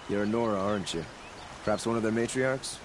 You're Nora, aren't you? Perhaps one of their matriarchs?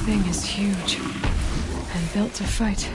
thing is huge and built to fight.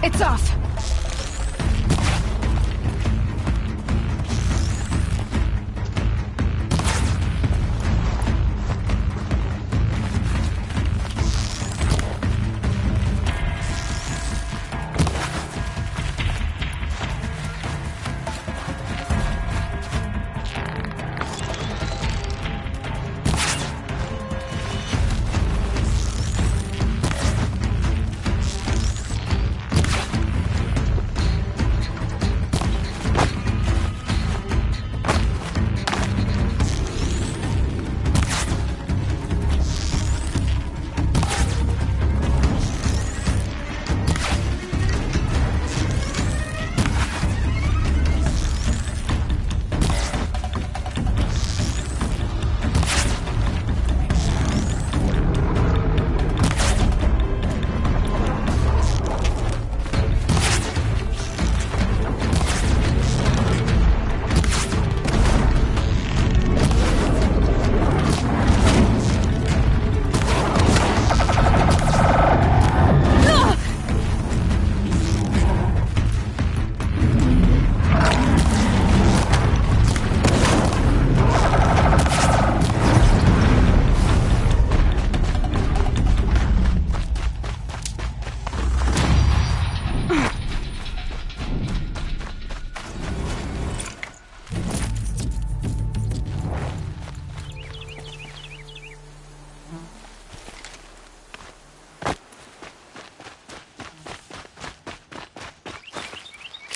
Lights off!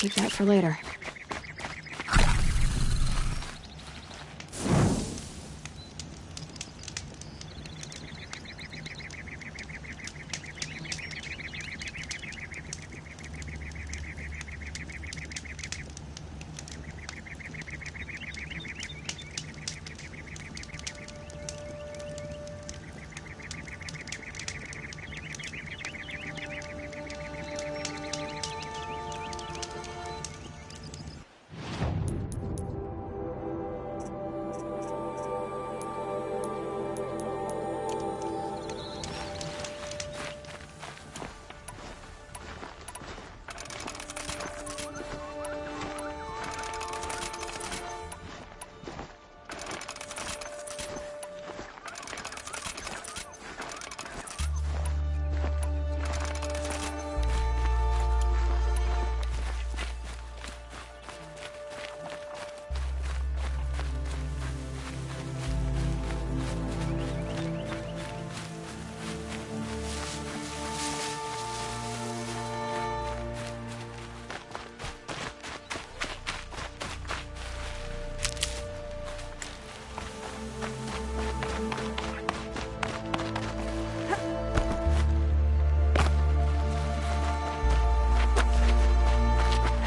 Keep that for later.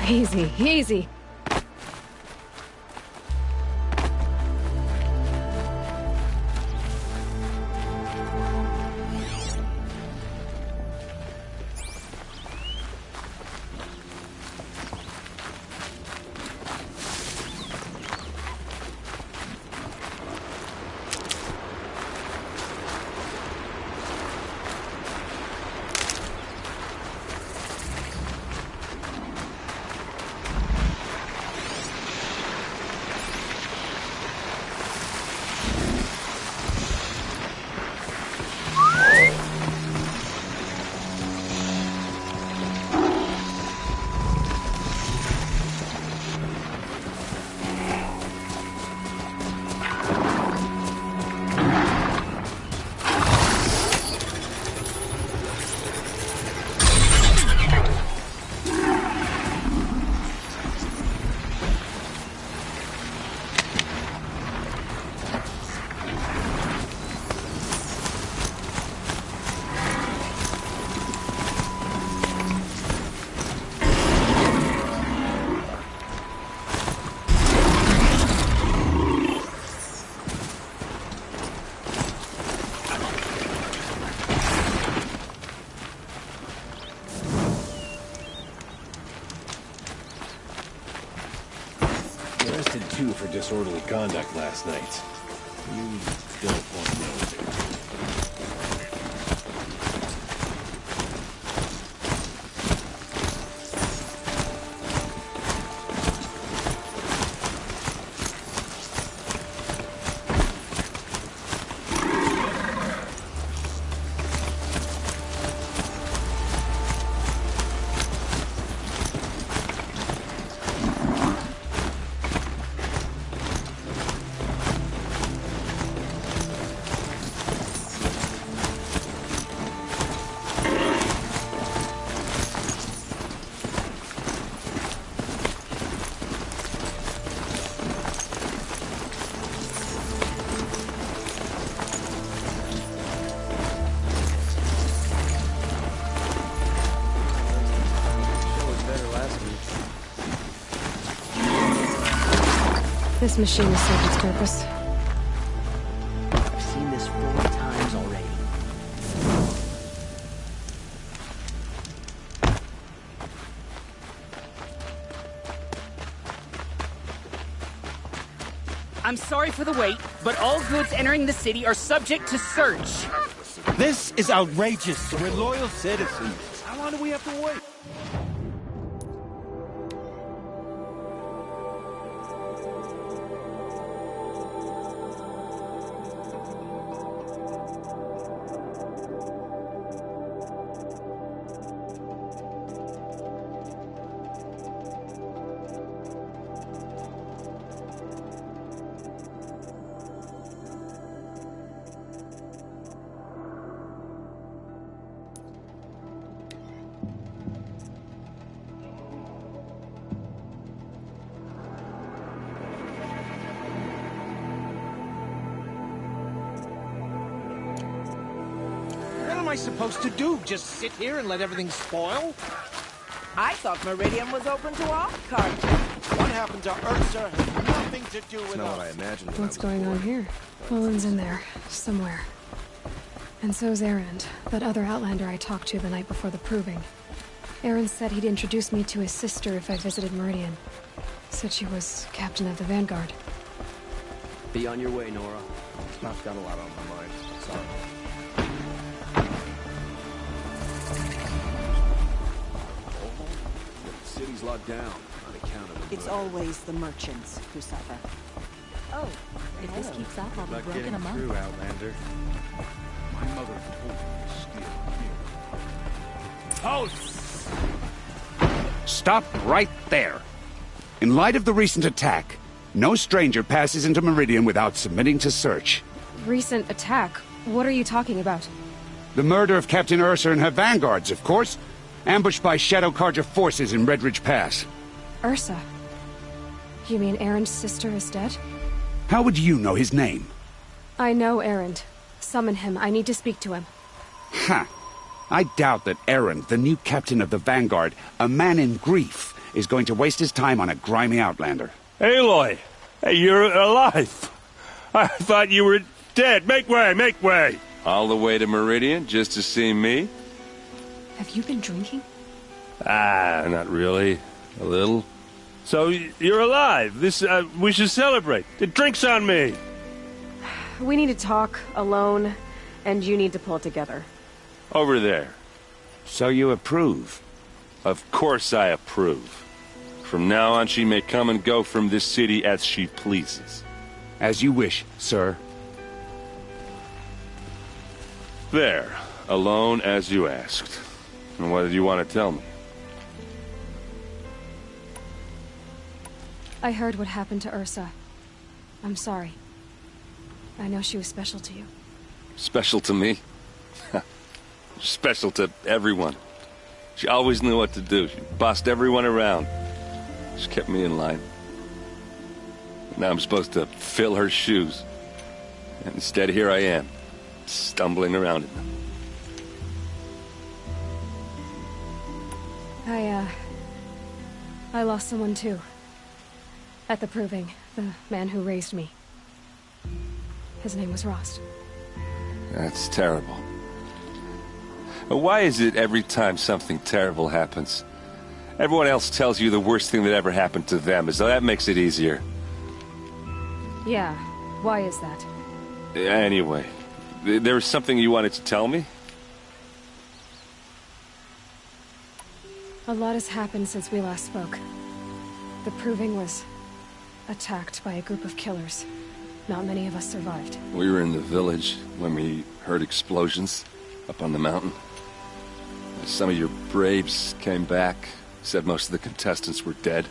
Easy, easy. Arrested 2 for disorderly conduct last night. You don't want to know, do you? This machine has served its purpose. I've seen this 4 times already. I'm sorry for the wait, but all goods entering the city are subject to search. This is outrageous. We're loyal citizens. How long do we have to wait? What am I supposed to do? Just sit here and let everything spoil? I thought Meridian was open to off-card. What happened to Ursa has nothing to do with It's not what I us. imagined when What's I was going on born. here? Olin's in there, somewhere. And so's Erend, that other Outlander I talked to the night before the proving. Erend said he'd introduce me to his sister if I visited Meridian. Said she was captain of the Vanguard. Be on your way, Nora. I've got a lot on my mind. Sorry. The city's locked down on account of the It's murder. always the merchants who suffer. Oh, If this keeps up, I'll be broke in a month. Outlander. My mother told me to steal here. Stop right there. In light of the recent attack, no stranger passes into Meridian without submitting to search. Recent attack? What are you talking about? The murder of Captain Ursa and her vanguards, of course. Ambushed by Shadow Carja forces in Redridge Pass. Ursa? You mean Erend's sister is dead? How would you know his name? I know Erend. Summon him. I need to speak to him. Ha! I doubt that Erend, the new captain of the Vanguard, a man in grief, is going to waste his time on a grimy outlander. Aloy! Hey, you're alive! I thought you were dead. Make way, make way! All the way to Meridian just to see me? Have you been drinking? Ah, not really. A little. So, you're alive. We should celebrate. The drink's on me. We need to talk, alone, and you need to pull it together. Over there. So you approve? Of course I approve. From now on, she may come and go from this city as she pleases. As you wish, sir. There. Alone as you asked. And what did you want to tell me? I heard what happened to Ursa. I'm sorry. I know she was special to you. Special to me? Special to everyone. She always knew what to do. She bossed everyone around. She kept me in line. Now I'm supposed to fill her shoes. And instead, here I am, stumbling around in them. I lost someone too. At the proving, the man who raised me. His name was Rost. That's terrible. But why is it every time something terrible happens, everyone else tells you the worst thing that ever happened to them, as though that makes it easier? Yeah, why is that? Anyway, there was something you wanted to tell me? A lot has happened since we last spoke. The proving was attacked by a group of killers. Not many of us survived. We were in the village when we heard explosions up on the mountain. Some of your braves came back, said most of the contestants were dead.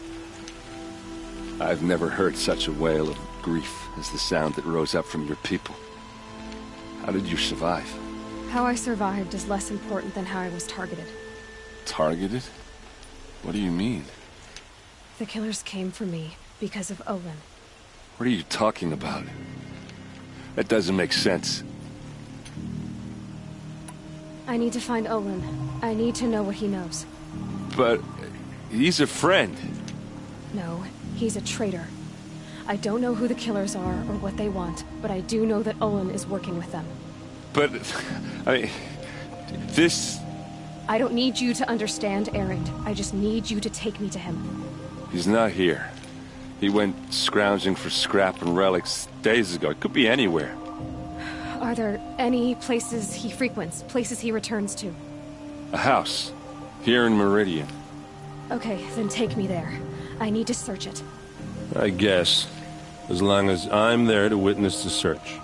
I've never heard such a wail of grief as the sound that rose up from your people. How did you survive? How I survived is less important than how I was targeted. Targeted? What do you mean? The killers came for me because of Olin. What are you talking about? That doesn't make sense. I need to find Olin. I need to know what he knows. But he's a friend. No, he's a traitor. I don't know who the killers are or what they want, but I do know that Olin is working with them. But, I mean, this... I don't need you to understand Erend. I just need you to take me to him. He's not here. He went scrounging for scrap and relics days ago. It could be anywhere. Are there any places he frequents, places he returns to? A house. Here in Meridian. Okay, then take me there. I need to search it. I guess. As long as I'm there to witness the search.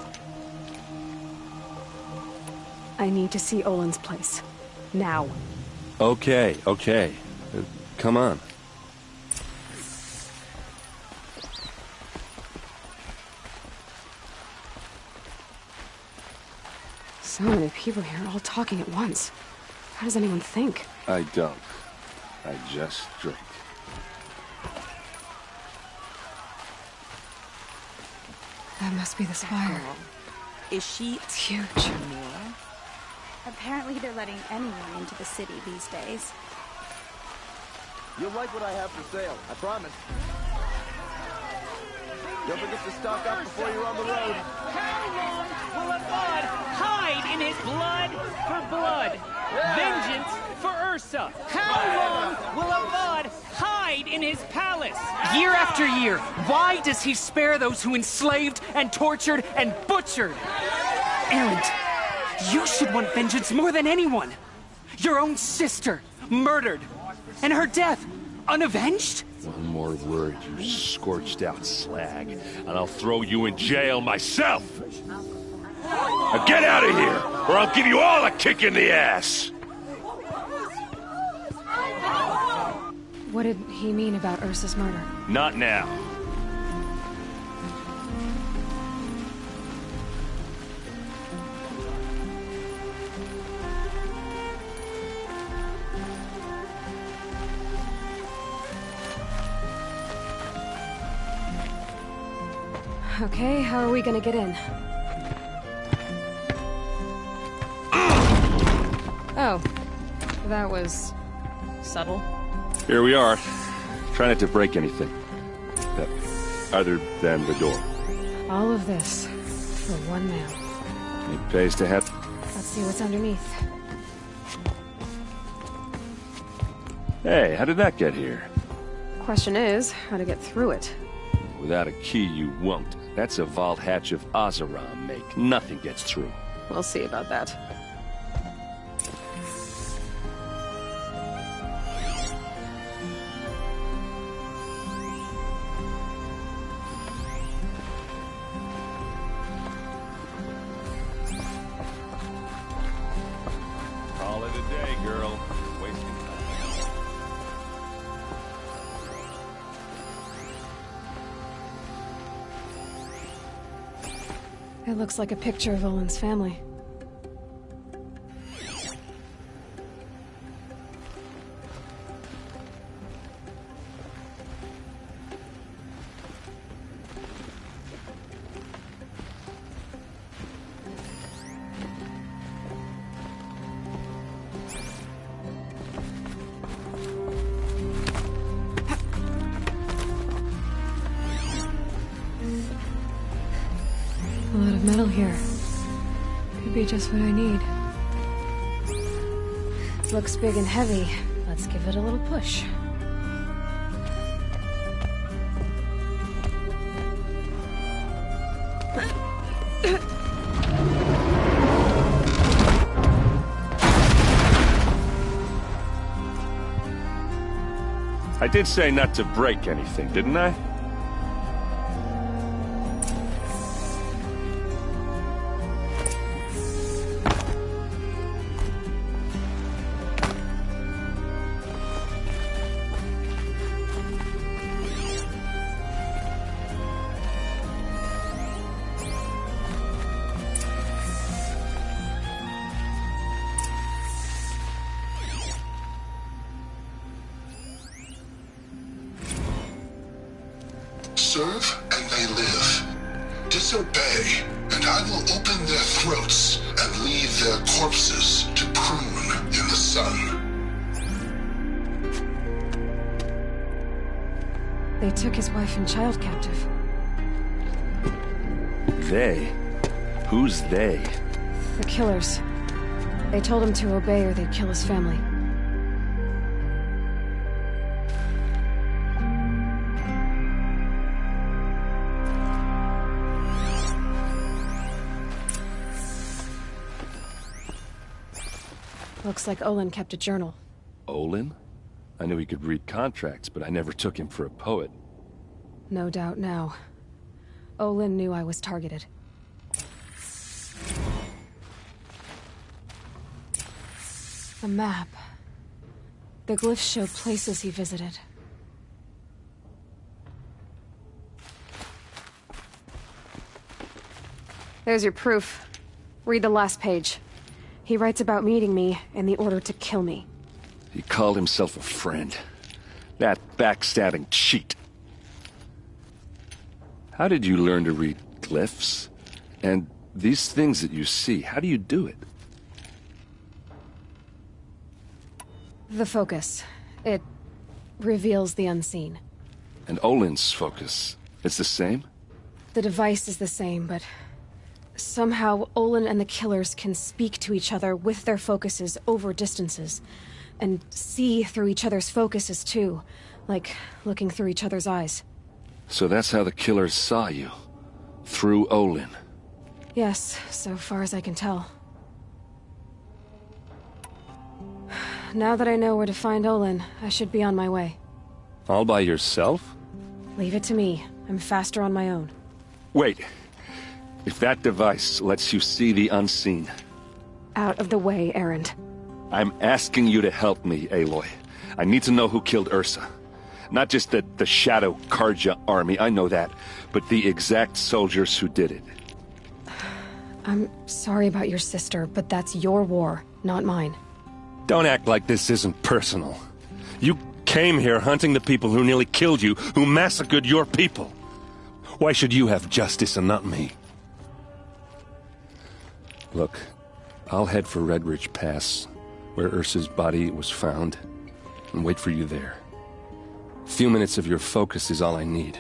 I need to see Olin's place. Now. Okay. Come on. So many people here, all talking at once. How does anyone think? I don't. I just drink. That must be the spire. Is she... It's huge. Apparently they're letting anyone into the city these days. You'll like what I have for sale, I promise. Don't forget to stock up before you're on the road. How long will Avad hide in his blood for blood? Vengeance for Ursa. How long will Avad hide in his palace? Year after year, why does he spare those who enslaved and tortured and butchered? Erend, you should want vengeance more than anyone. Your own sister, murdered, and her death, unavenged? One more word, you scorched out slag, and I'll throw you in jail myself! Now get out of here, or I'll give you all a kick in the ass! What did he mean about Ursa's murder? Not now. Okay, how are we gonna get in? Oh, that was subtle. Here we are. Try not to break anything. Other than the door. All of this for one man. It pays to have... Let's see what's underneath. Hey, how did that get here? Question is, how to get through it. Without a key, you won't. That's a vault hatch of Oseram make. Nothing gets through. We'll see about that. Call it a day, girl. Wasting time. It looks like a picture of Olin's family. A lot of metal here. Could be just what I need. Looks big and heavy. Let's give it a little push. I did say not to break anything, didn't I? Serve and they live. Disobey, and I will open their throats and leave their corpses to prune in the sun. They took his wife and child captive. They? Who's they? The killers. They told him to obey or they'd kill his family. Looks like Olin kept a journal. Olin? I knew he could read contracts, but I never took him for a poet. No doubt now. Olin knew I was targeted. A map. The glyphs show places he visited. There's your proof. Read the last page. He writes about meeting me and the order to kill me. He called himself a friend. That backstabbing cheat. How did you learn to read glyphs? And these things that you see, how do you do it? The focus. It reveals the unseen. And Olin's focus, it's the same? The device is the same, but somehow Olin and the killers can speak to each other with their focuses over distances. And see through each other's focuses too, like looking through each other's eyes. So that's how the killers saw you? Through Olin? Yes, so far as I can tell. Now that I know where to find Olin, I should be on my way. All by yourself? Leave it to me. I'm faster on my own. Wait. If that device lets you see the unseen... Out of the way, Erend. I'm asking you to help me, Aloy. I need to know who killed Ursa. Not just the Shadow Carja army, I know that, but the exact soldiers who did it. I'm sorry about your sister, but that's your war, not mine. Don't act like this isn't personal. You came here hunting the people who nearly killed you, who massacred your people. Why should you have justice and not me? Look, I'll head for Redridge Pass, where Ursa's body was found, and wait for you there. A few minutes of your focus is all I need.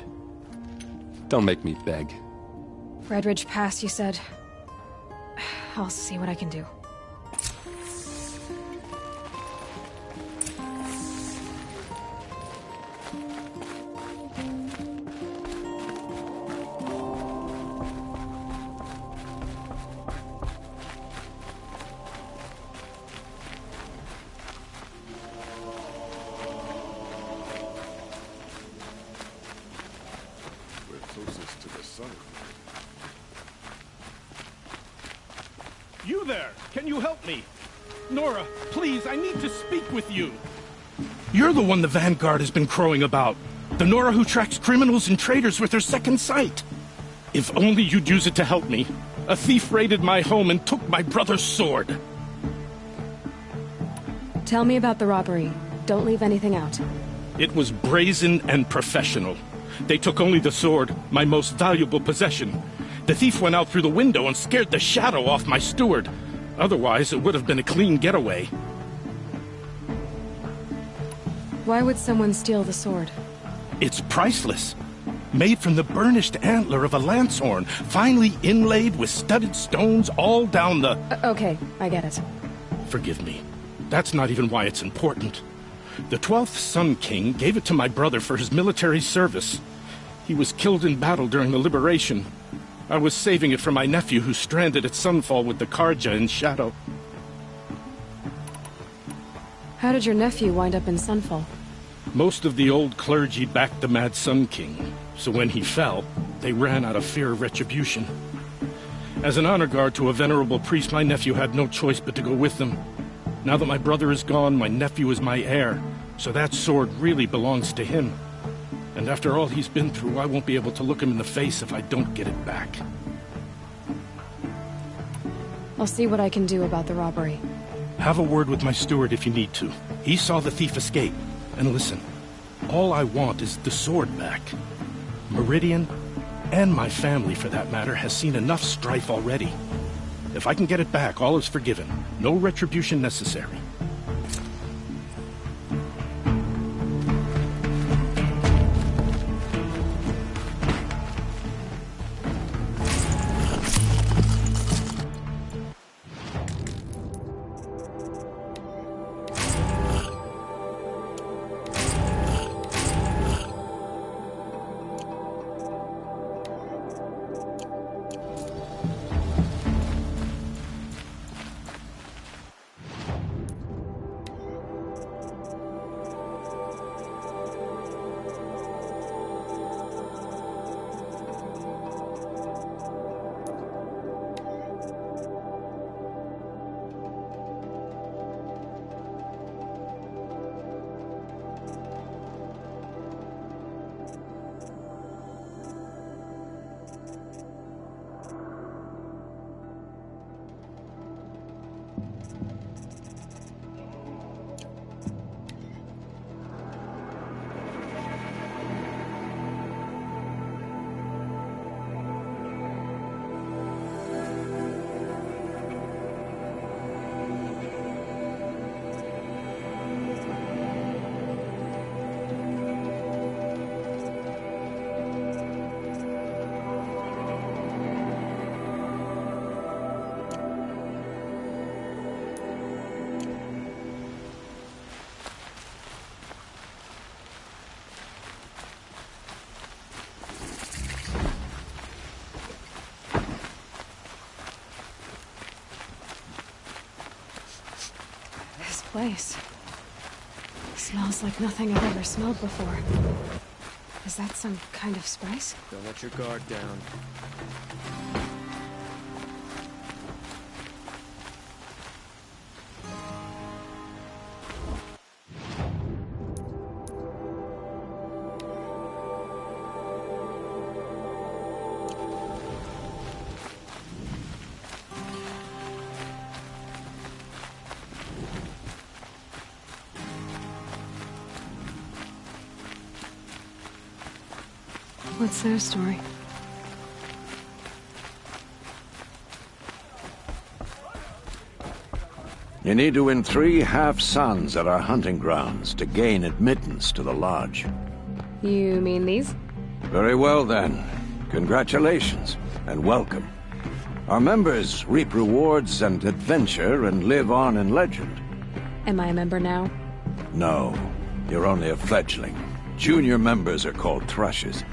Don't make me beg. Redridge Pass, you said? I'll see what I can do. You there! Can you help me? Nora, please, I need to speak with you. You're the one the Vanguard has been crowing about. The Nora who tracks criminals and traitors with her second sight. If only you'd use it to help me. A thief raided my home and took my brother's sword. Tell me about the robbery. Don't leave anything out. It was brazen and professional. They took only the sword, my most valuable possession. The thief went out through the window and scared the shadow off my steward. Otherwise, it would have been a clean getaway. Why would someone steal the sword? It's priceless. Made from the burnished antler of a lancehorn, finely inlaid with studded stones all down the... Okay, I get it. Forgive me. That's not even why it's important. The 12th Sun King gave it to my brother for his military service. He was killed in battle during the Liberation. I was saving it for my nephew who's stranded at Sunfall with the Carja in Shadow. How did your nephew wind up in Sunfall? Most of the old clergy backed the Mad Sun King, so when he fell, they ran out of fear of retribution. As an honor guard to a venerable priest, my nephew had no choice but to go with them. Now that my brother is gone, my nephew is my heir, so that sword really belongs to him. And after all he's been through, I won't be able to look him in the face if I don't get it back. I'll see what I can do about the robbery. Have a word with my steward if you need to. He saw the thief escape. And listen, all I want is the sword back. Meridian, and my family for that matter, has seen enough strife already. If I can get it back, all is forgiven. No retribution necessary. place. Smells like nothing I've ever smelled before. Is that some kind of spice? Don't let your guard down. What's their story? You need to win 3 half-suns at our hunting grounds to gain admittance to the lodge. You mean these? Very well, then. Congratulations, and welcome. Our members reap rewards and adventure and live on in legend. Am I a member now? No, you're only a fledgling. Junior members are called thrushes.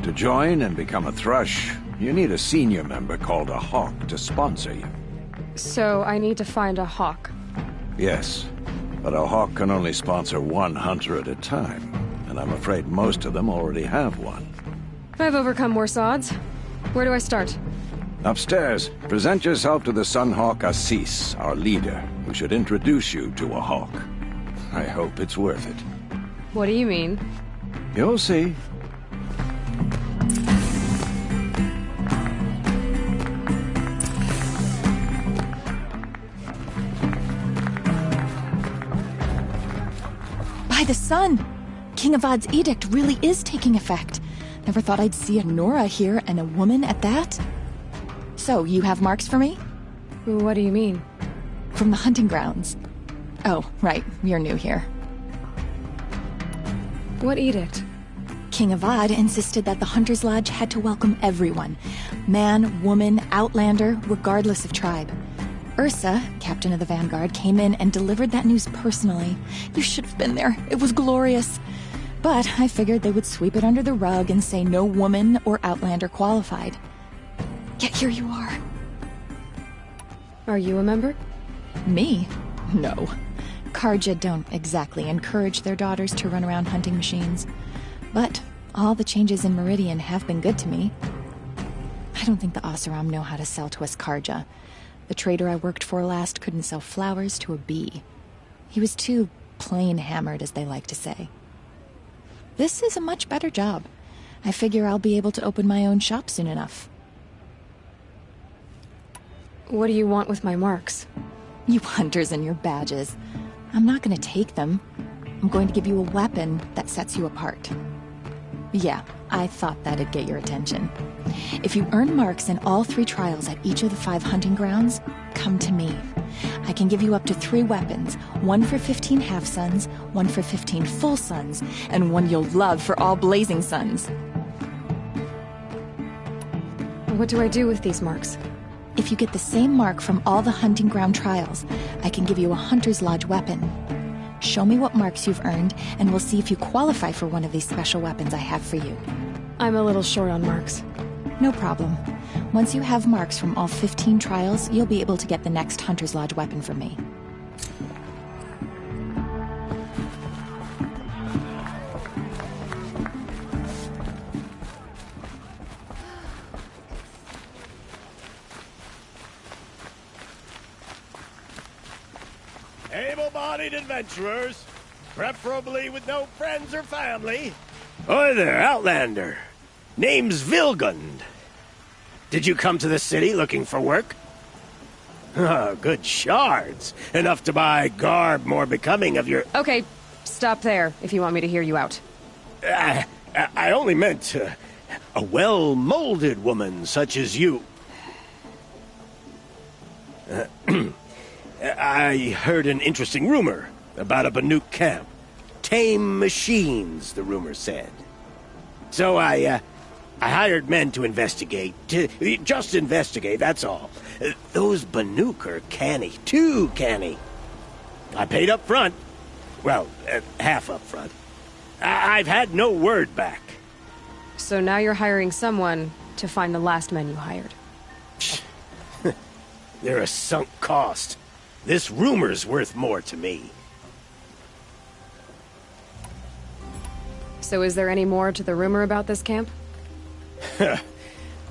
To join and become a thrush, you need a senior member called a hawk to sponsor you. So I need to find a hawk. Yes, but a hawk can only sponsor 1 hunter at a time, and I'm afraid most of them already have one. I've overcome worse odds. Where do I start? Upstairs, present yourself to the Sunhawk Assis, our leader, who should introduce you to a hawk. I hope it's worth it. What do you mean? You'll see. By the sun! King Avad's edict really is taking effect. Never thought I'd see a Nora here, and a woman at that. So, you have marks for me? What do you mean? From the hunting grounds. Oh, right, you're new here. What edict? King Avad insisted that the Hunter's Lodge had to welcome everyone. Man, woman, outlander, regardless of tribe. Ursa, captain of the Vanguard, came in and delivered that news personally. You should have been there. It was glorious. But I figured they would sweep it under the rug and say no woman or outlander qualified. Yet here you are. Are you a member? Me? No. Carja don't exactly encourage their daughters to run around hunting machines. But all the changes in Meridian have been good to me. I don't think the Oseram know how to sell to us Carja. The trader I worked for last couldn't sell flowers to a bee. He was too plain-hammered, as they like to say. This is a much better job. I figure I'll be able to open my own shop soon enough. What do you want with my marks? You hunters and your badges. I'm not going to take them. I'm going to give you a weapon that sets you apart. Yeah, I thought that'd get your attention. If you earn marks in all 3 trials at each of the 5 hunting grounds, come to me. I can give you up to 3 weapons, 1 for 15 half-suns, 1 for 15 full suns, and 1 you'll love for all blazing suns. What do I do with these marks? If you get the same mark from all the hunting ground trials, I can give you a Hunter's Lodge weapon. Show me what marks you've earned, and we'll see if you qualify for one of these special weapons I have for you. I'm a little short on marks. No problem. Once you have marks from all 15 trials, you'll be able to get the next Hunter's Lodge weapon from me. Able-bodied adventurers, preferably with no friends or family. Hi there, Outlander. Name's Vilgund. Did you come to the city looking for work? Oh, good shards. Enough to buy garb more becoming of your... Okay, stop there, if you want me to hear you out. I only meant a well-molded woman such as you. I heard an interesting rumor about a Banuk camp. Tame machines, the rumor said. So I hired men to investigate. Just investigate, that's all. Those Banuk are canny. Too canny. I paid up front. Well, half up front. I've had no word back. So now you're hiring someone to find the last men you hired. They're a sunk cost. This rumor's worth more to me. So is there any more to the rumor about this camp? The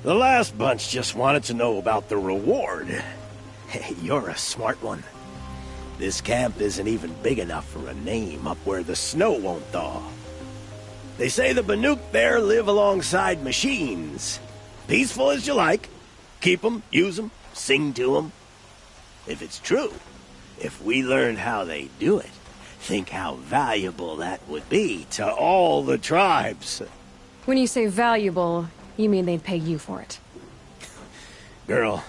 last bunch just wanted to know about the reward. Hey, you're a smart one. This camp isn't even big enough for a name up where the snow won't thaw. They say the Banuk there live alongside machines. Peaceful as you like. Keep them, use them, sing to them. If it's true, if we learned how they do it, think how valuable that would be to all the tribes. When you say valuable, you mean they'd pay you for it. Girl,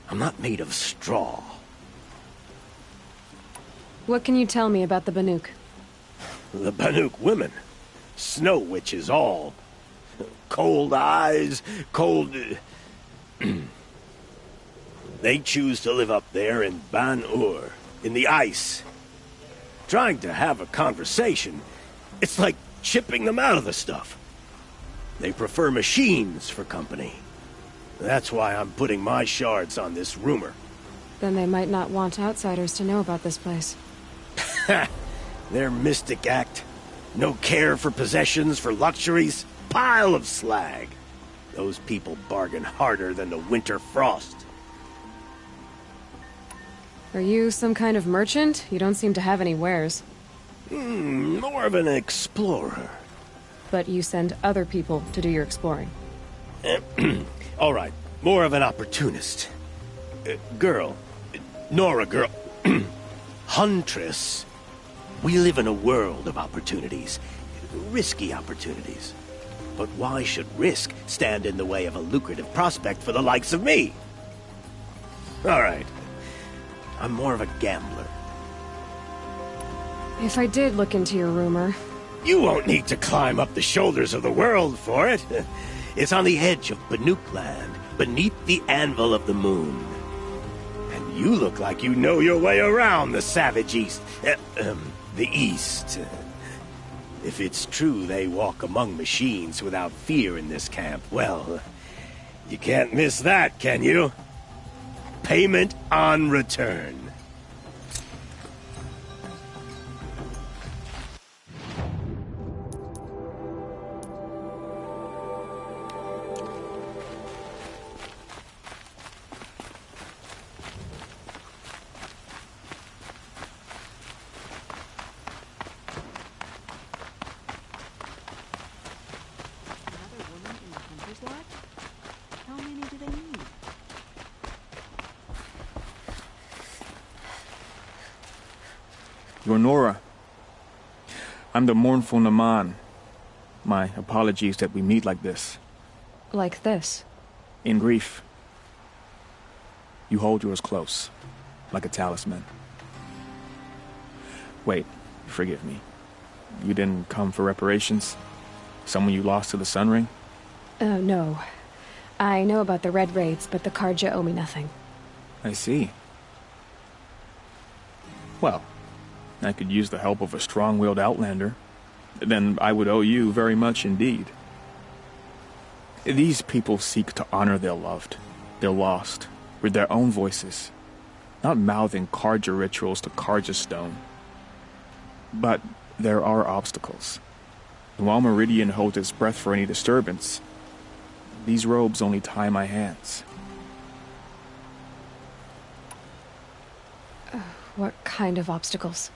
I'm not made of straw. What can you tell me about the Banuk? The Banuk women. Snow witches all. Cold eyes, cold... They choose to live up there in Ban-Ur, in the ice. Trying to have a conversation, it's like chipping them out of the stuff. They prefer machines for company. That's why I'm putting my shards on this rumor. Then they might not want outsiders to know about this place. Their mystic act. No care for possessions, for luxuries. Pile of slag. Those people bargain harder than the winter frost. Are you some kind of merchant? You don't seem to have any wares. More of an explorer. But you send other people to do your exploring. All right, more of an opportunist. Girl. Nora, girl. Huntress. We live in a world of opportunities. Risky opportunities. But why should risk stand in the way of a lucrative prospect for the likes of me? All right. I'm more of a gambler. If I did look into your rumor... You won't need to climb up the shoulders of the world for it. It's on the edge of Banuk land, beneath the anvil of the moon. And you look like you know your way around the savage east. The east. If it's true they walk among machines without fear in this camp, well, you can't miss that, can you? Payment on return. You're Nora. I'm the mournful Naman. My apologies that we meet like this. Like this? In grief. You hold yours close, like a talisman. Wait, forgive me. You didn't come for reparations? Someone you lost to the Sun Ring? No. I know about the Red Raids, but the Carja owe me nothing. I see. Well, I could use the help of a strong-willed outlander. Then I would owe you very much indeed. These people seek to honor their loved, their lost, with their own voices, not mouthing Carja rituals to Carja stone. But there are obstacles. And while Meridian holds its breath for any disturbance, these robes only tie my hands. What kind of obstacles?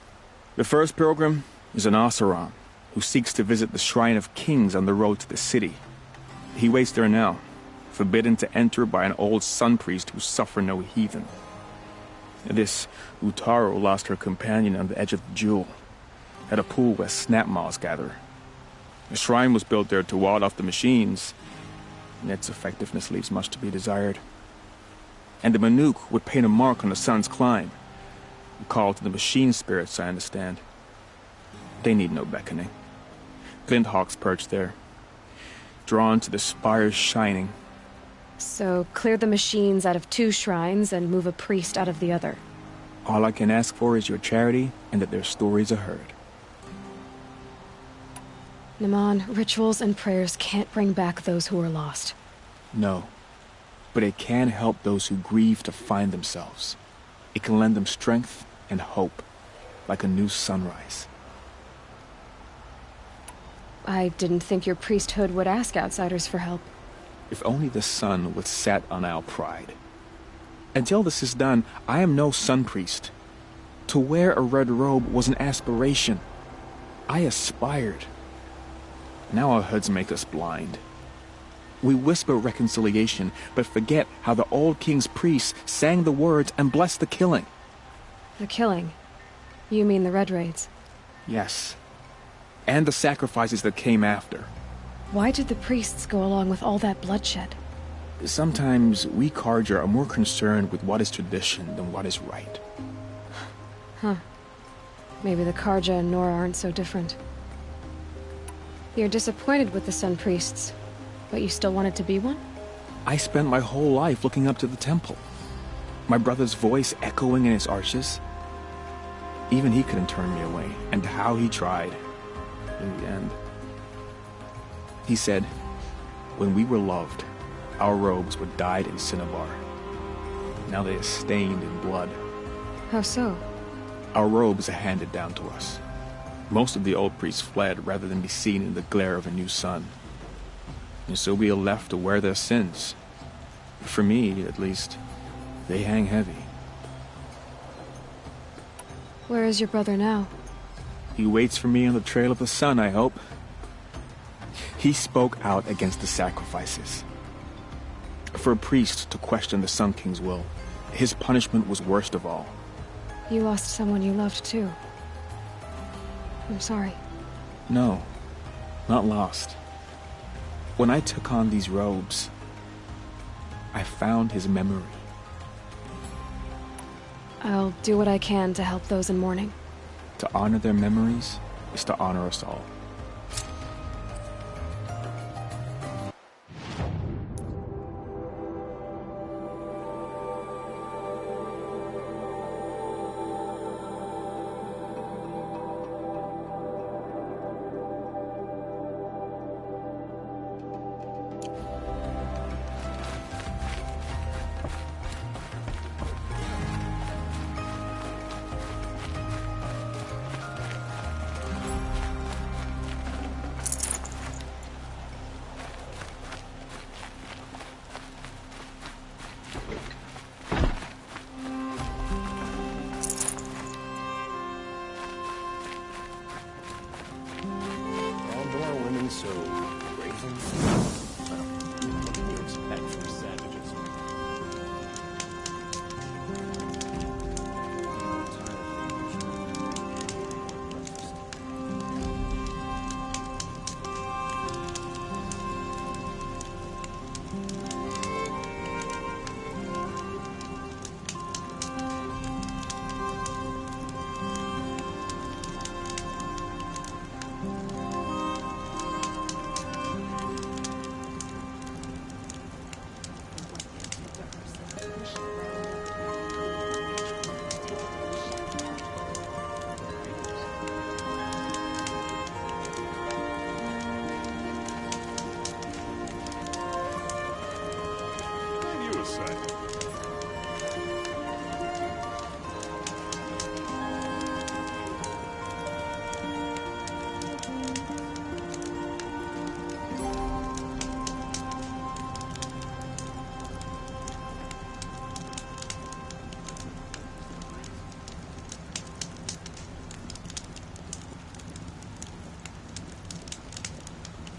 The first pilgrim is an Oseram, who seeks to visit the Shrine of Kings on the road to the city. He waits there now, forbidden to enter by an old sun priest who suffered no heathen. This Utaru lost her companion on the edge of the Jewel, at a pool where snap moths gather. The shrine was built there to ward off the machines, and its effectiveness leaves much to be desired. And the Banuk would paint a mark on the sun's climb, a call to the machine spirits, I understand. They need no beckoning. Glint hawks perch there, drawn to the spires shining. So, clear the machines out of 2 shrines and move a priest out of the other. All I can ask for is your charity and that their stories are heard. Naman, rituals and prayers can't bring back those who are lost. No, but it can help those who grieve to find themselves. It can lend them strength and hope, like a new sunrise. I didn't think your priesthood would ask outsiders for help. If only the sun would set on our pride. Until this is done, I am no sun priest. To wear a red robe was an aspiration. I aspired. Now our hoods make us blind. We whisper reconciliation, but forget how the old king's priests sang the words and blessed the killing. The killing? You mean the Red Raids? Yes. And the sacrifices that came after. Why did the priests go along with all that bloodshed? Sometimes we Carja are more concerned with what is tradition than what is right. Huh. Maybe the Carja and Nora aren't so different. You're disappointed with the Sun Priests, but you still wanted to be one? I spent my whole life looking up to the temple. My brother's voice echoing in its arches. Even he couldn't turn me away, and how he tried. In the end. He said, when we were loved, our robes were dyed in cinnabar. Now they are stained in blood. How so? Our robes are handed down to us. Most of the old priests fled rather than be seen in the glare of a new sun. And so we are left to wear their sins. For me, at least, they hang heavy. Where is your brother now? He waits for me on the trail of the sun, I hope. He spoke out against the sacrifices. For a priest to question the Sun King's will, his punishment was worst of all. You lost someone you loved too. I'm sorry. No, not lost. When I took on these robes, I found his memory. I'll do what I can to help those in mourning. To honor their memories is to honor us all. So, raisins? What can you expect from savages?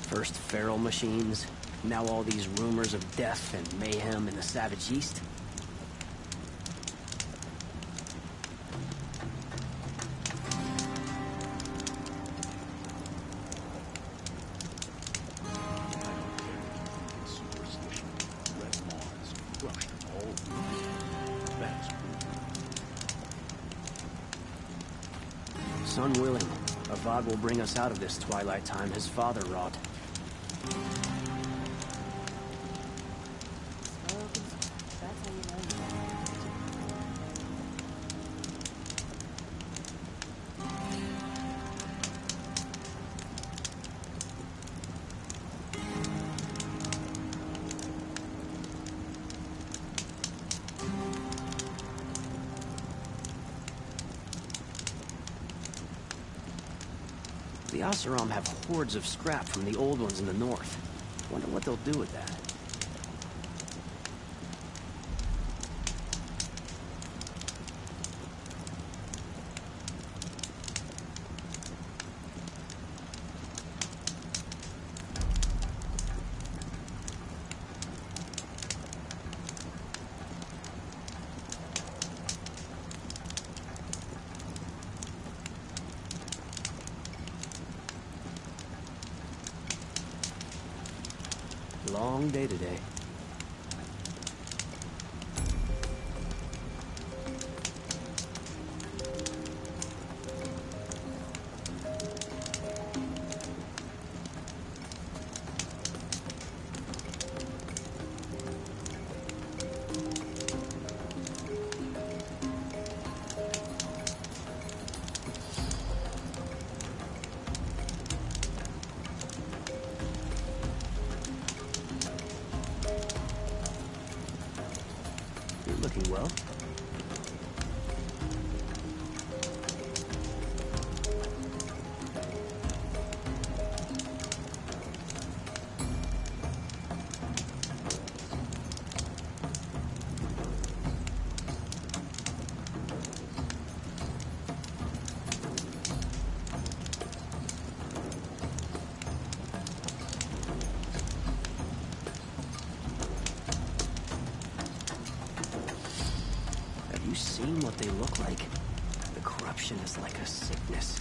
First feral machines, now all these rumors of death and mayhem in the Savage East. Sun willing, Avad will bring us out of this twilight time his father wrought. The Oseram have hordes of scrap from the old ones in the north. Wonder what they'll do with that. Long day today. Looking well. Seen what they look like? The corruption is like a sickness,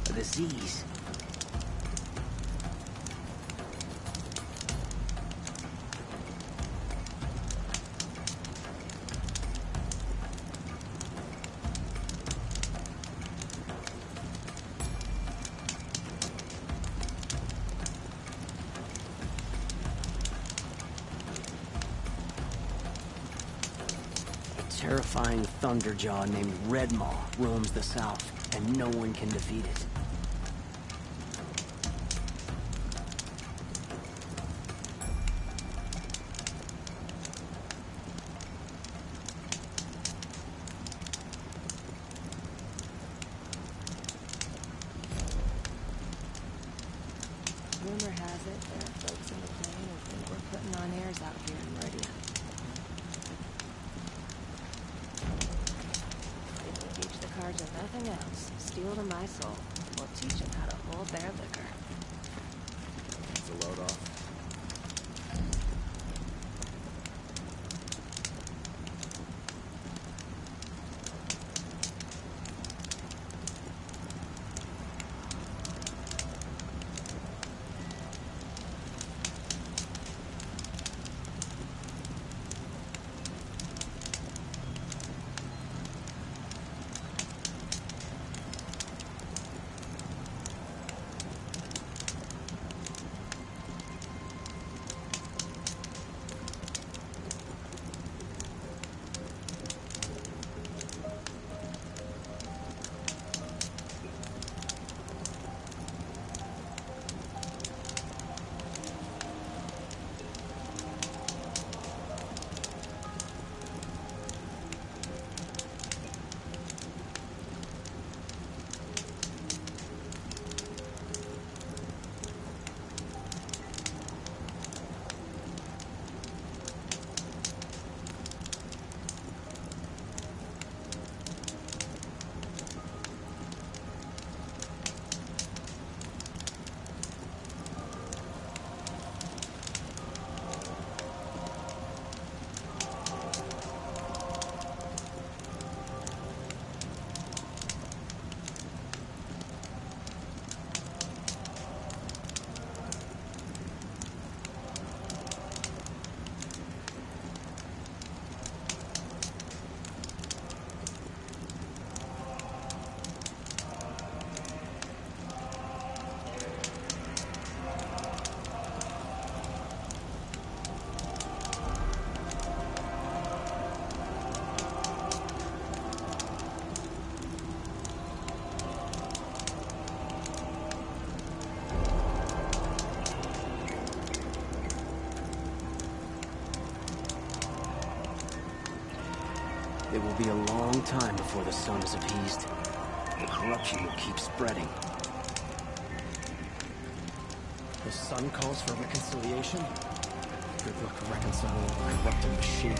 a disease. Terrifying Thunderjaw named Redmaw roams the south, and no one can defeat it. Rumor has it there are folks in the plane who think we're putting on airs out here in Meridian. Teach the cards and nothing else. Steal to my soul. We'll teach them how to hold their liquor. It's a load off. It will be a long time before the sun is appeased. The corruption will keep spreading. The sun calls for reconciliation? Good luck reconciling a corrupted machine.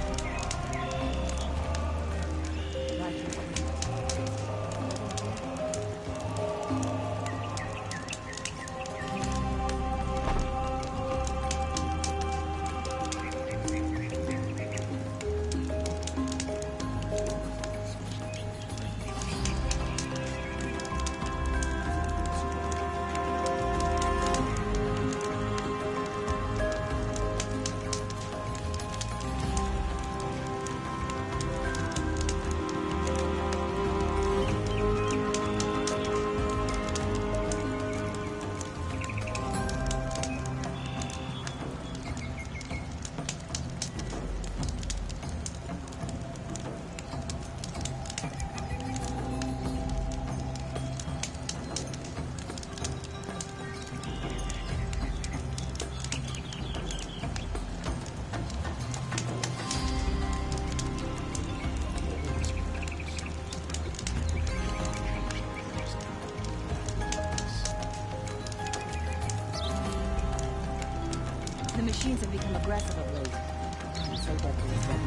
The machines have become aggressive of late. I'm so deadly as well.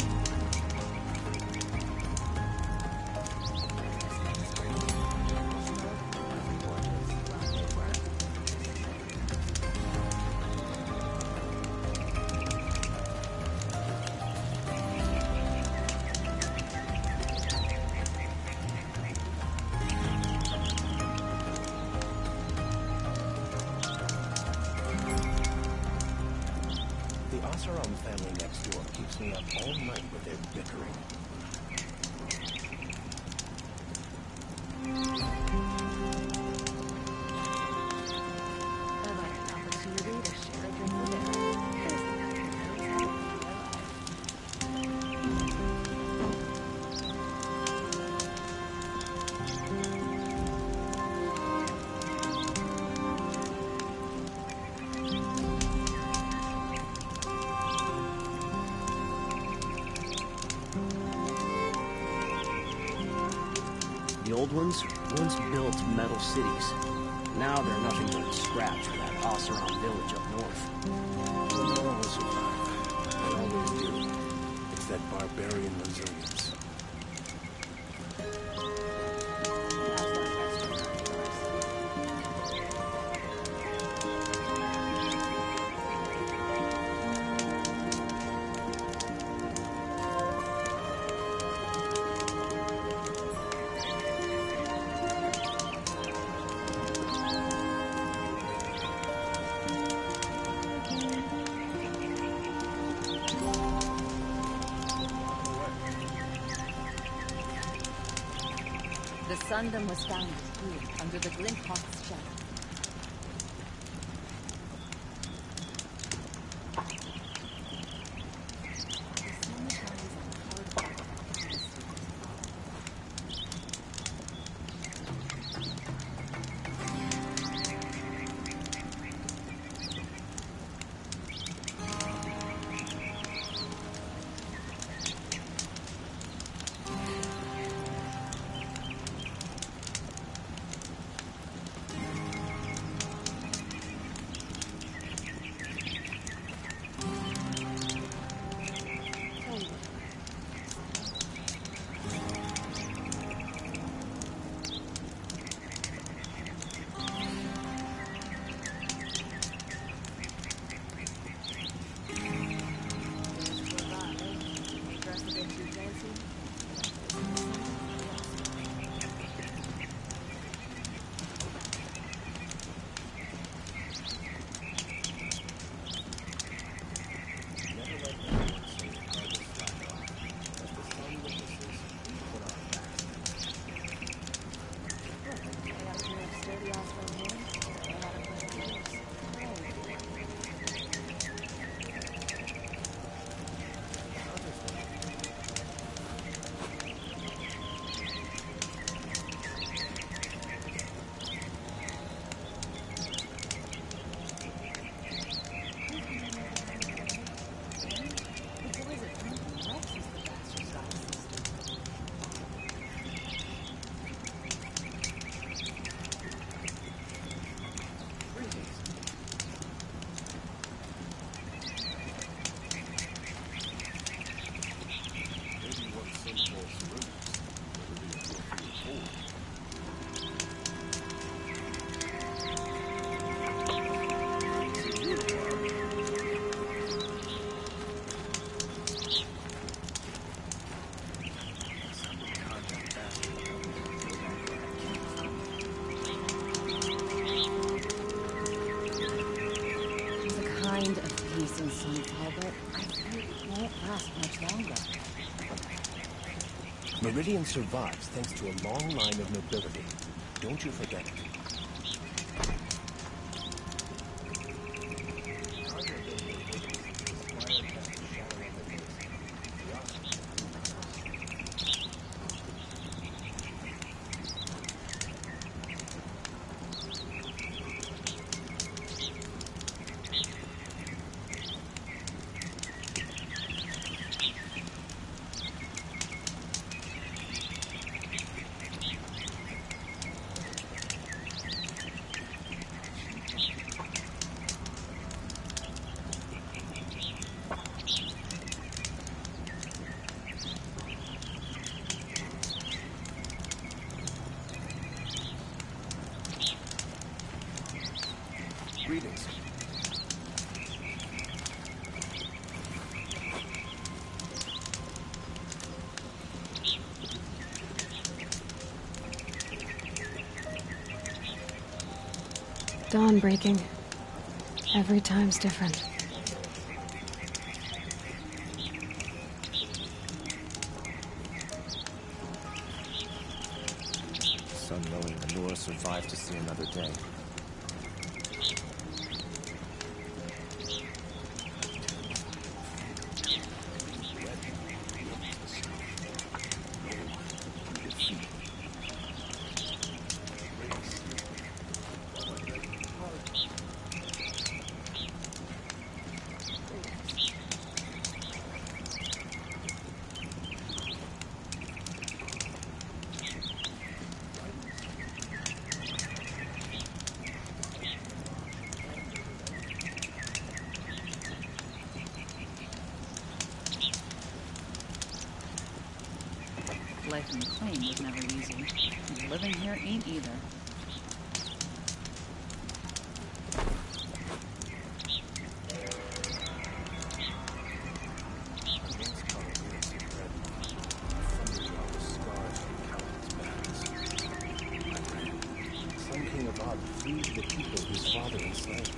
The Oseram family next door keeps me up all night with their bickering. I'd like an opportunity to share a drink with Aaron. The old ones once built metal cities. Now they're nothing but scraps for that Oseram village up north. We'll all survive. I always do. It's that barbarian resilience. The Sundom was founded here, under the Glinthawk's shadow. last much longer. Meridian survives thanks to a long line of nobility. Don't you forget it. Greetings. Dawn breaking. Every time's different. Sun knowing Manure survived to see another day. Life in McLean was never easy, and living here ain't either. Sun King of Odd freed the people his father enslaved.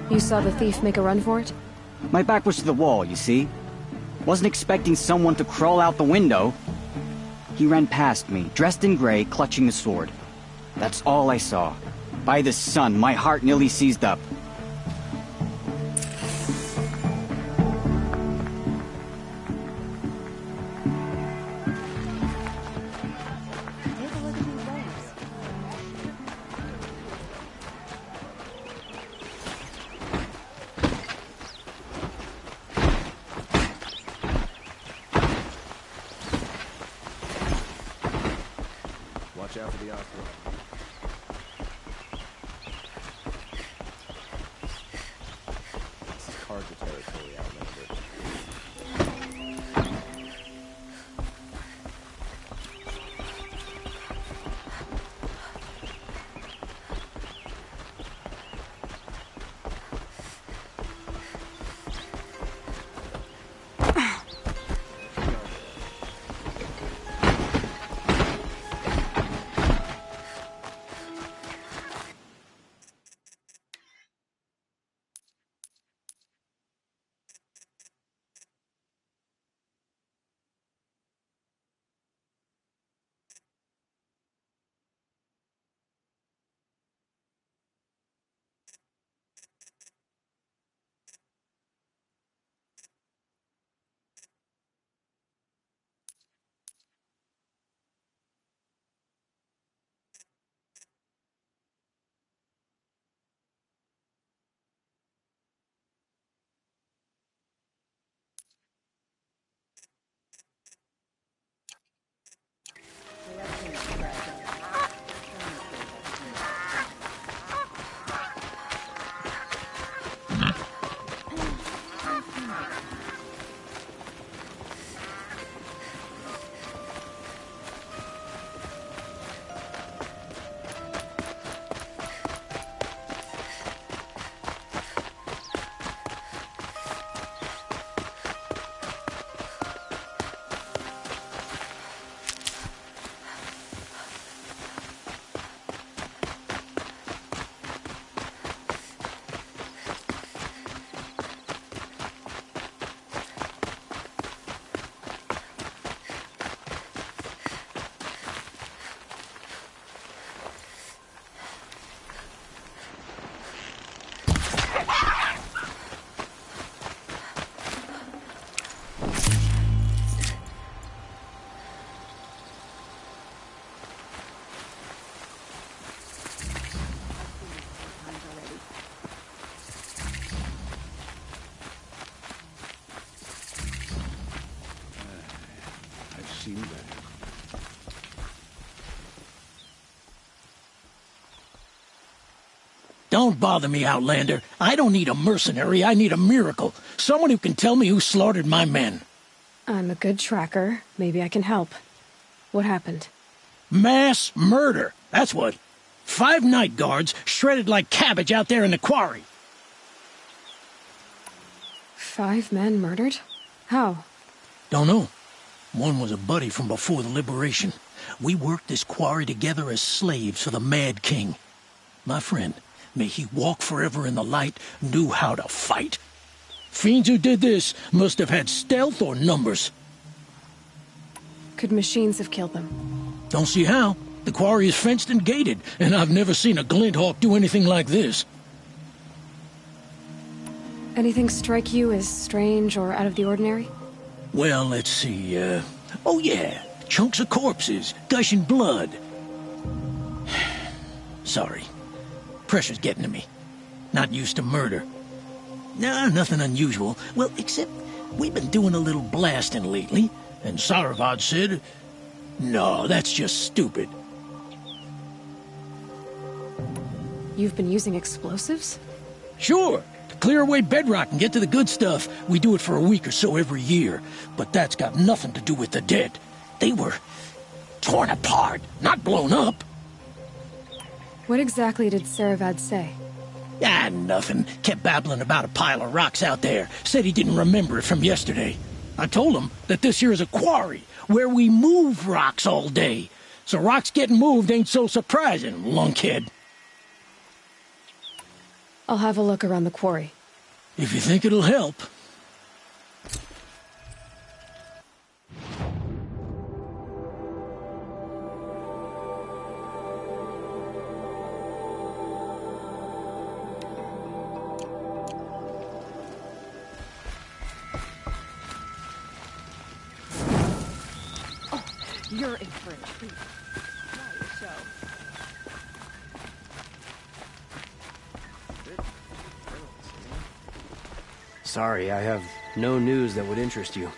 You saw the thief make a run for it? My back was to the wall, you see. Wasn't expecting someone to crawl out the window. He ran past me, dressed in gray, clutching the sword. That's all I saw. By the sun, my heart nearly seized up. Watch out for the Ocelot. This is Carja territory, Outlander. Don't bother me, Outlander. I don't need a mercenary, I need a miracle. Someone who can tell me who slaughtered my men. I'm a good tracker. Maybe I can help. What happened? Mass murder, that's what. 5 night guards shredded like cabbage out there in the quarry. 5 men murdered? How? Don't know. One was a buddy from before the liberation. We worked this quarry together as slaves for the Mad King. My friend, may he walk forever in the light, knew how to fight. Fiends who did this must have had stealth or numbers. Could machines have killed them? Don't see how. The quarry is fenced and gated, and I've never seen a Glinthawk do anything like this. Anything strike you as strange or out of the ordinary? Well, let's see, oh yeah, chunks of corpses, gushing blood. Sorry. Pressure's getting to me. Not used to murder. Nah, nothing unusual. Well, except we've been doing a little blasting lately, and Saravad said, no, that's just stupid. You've been using explosives? Sure. To clear away bedrock and get to the good stuff, we do it for a week or so every year. But that's got nothing to do with the dead. They were torn apart, not blown up. What exactly did Saravad say? Ah, nothing. Kept babbling about a pile of rocks out there. Said he didn't remember it from yesterday. I told him that this here is a quarry, where we move rocks all day. So rocks getting moved ain't so surprising, lunkhead. I'll have a look around the quarry. If you think it'll help. You're in for a treat. Nice show. Sorry, I have no news that would interest you. I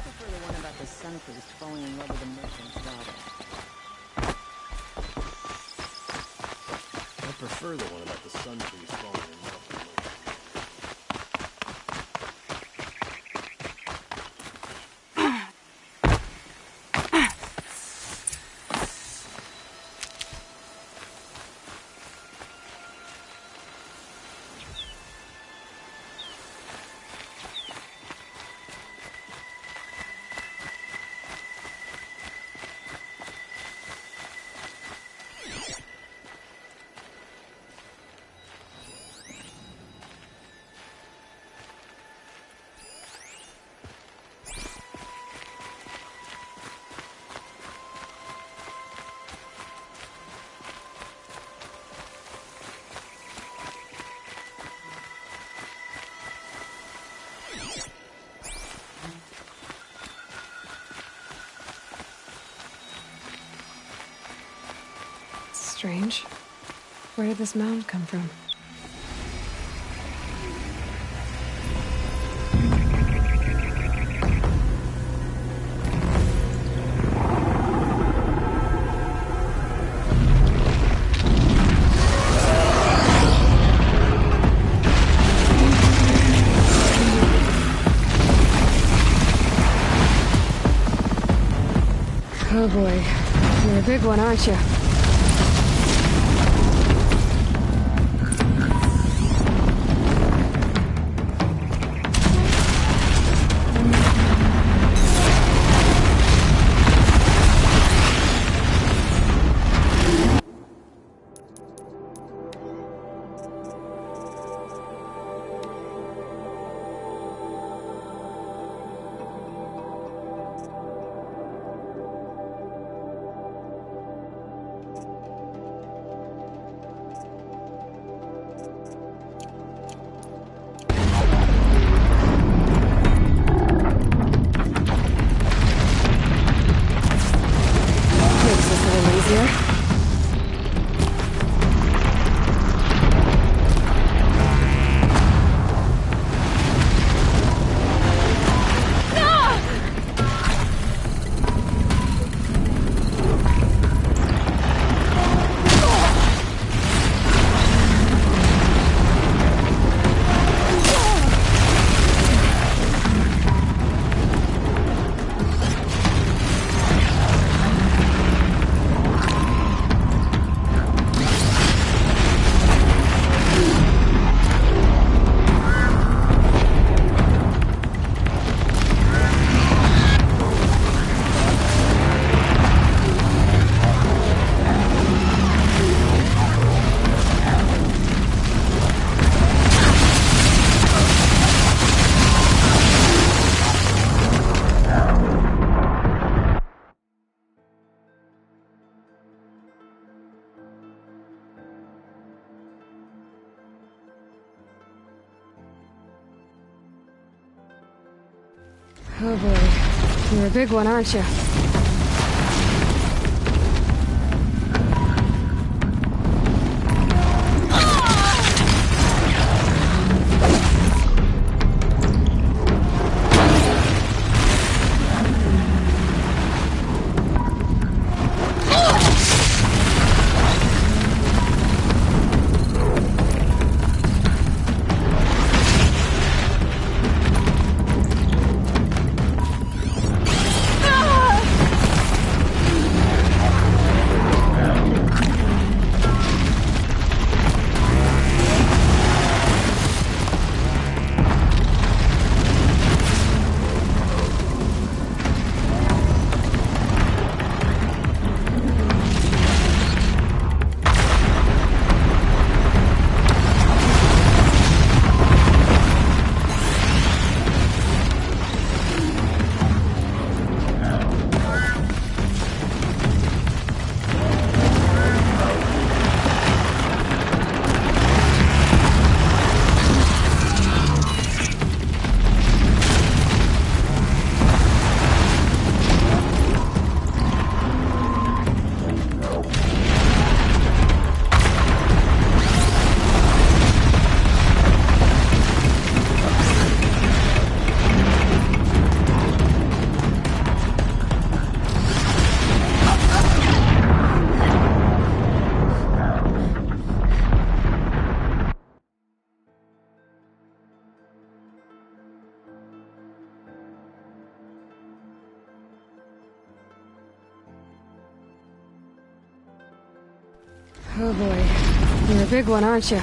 prefer the one about the Sun Priest falling in love with a merchant's daughter. I prefer the one about the Sun Priest falling in love with Strange. Where did this mound come from? Oh boy, you're a big one, aren't you? Oh boy, you're a big one, aren't you? Ah! Oh boy. You're a big one, aren't you?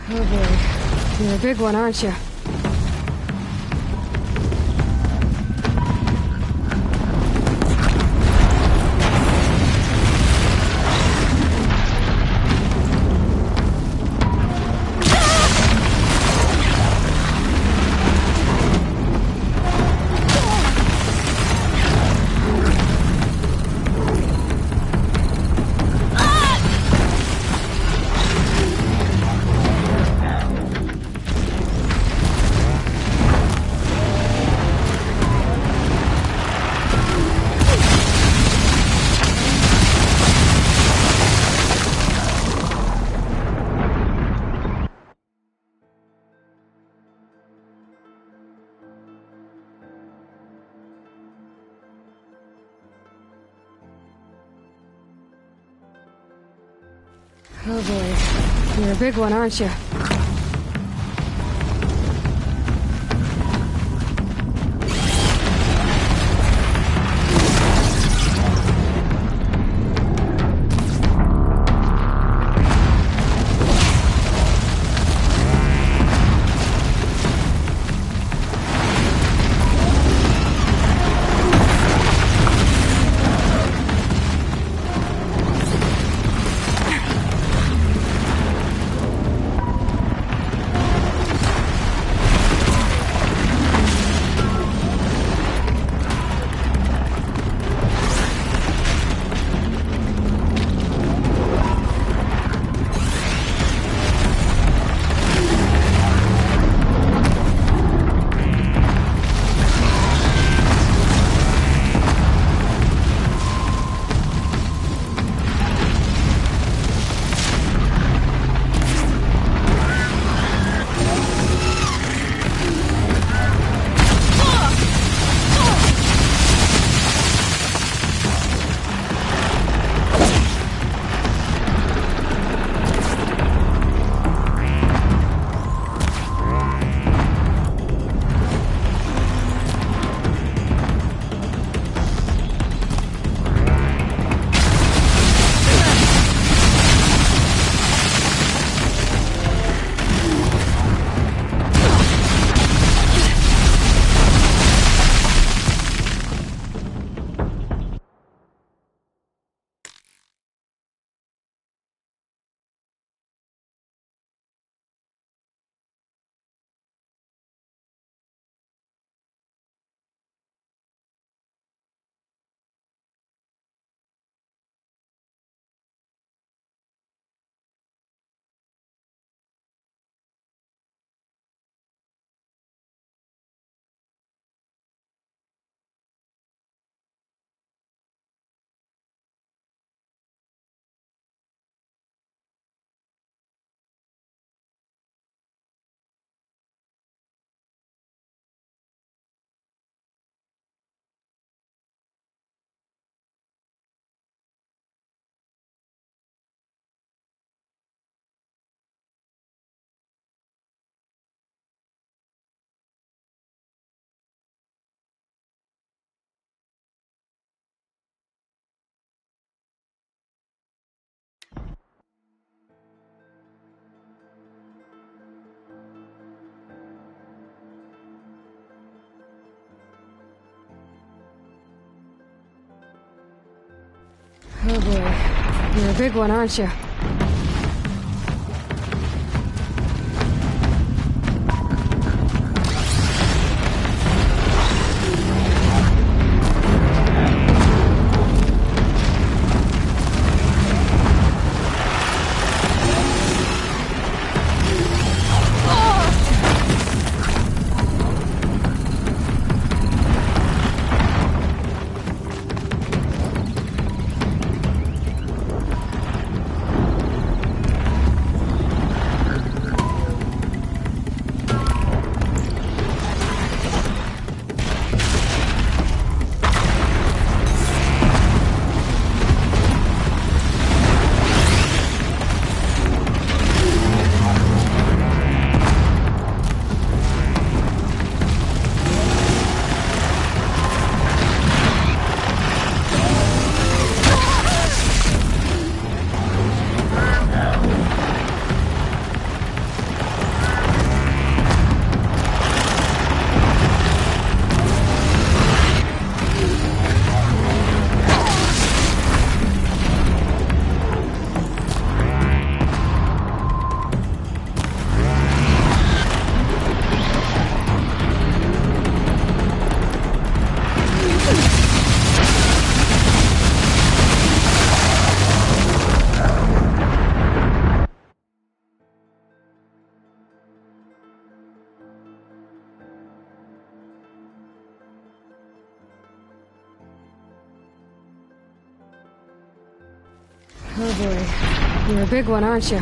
Oh boy. You're a big one, aren't you? Oh boy. You're a big one, aren't you? Oh boy. You're a big one, aren't you? Oh boy. You're a big one, aren't you?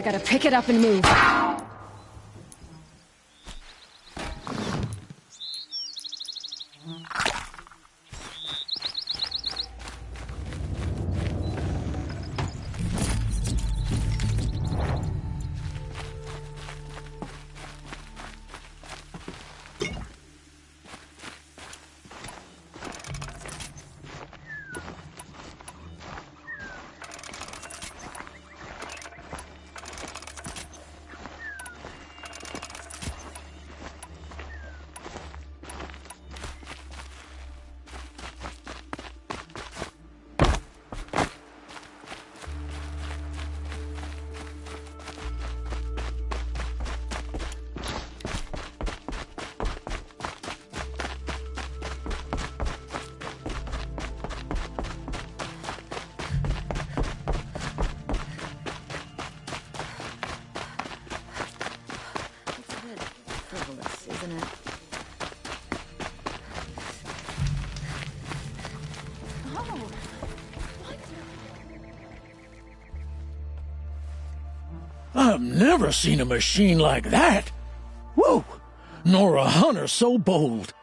I gotta pick it up and move. Isn't it? Oh, I've never seen a machine like that. Whoa! Nor a hunter so bold.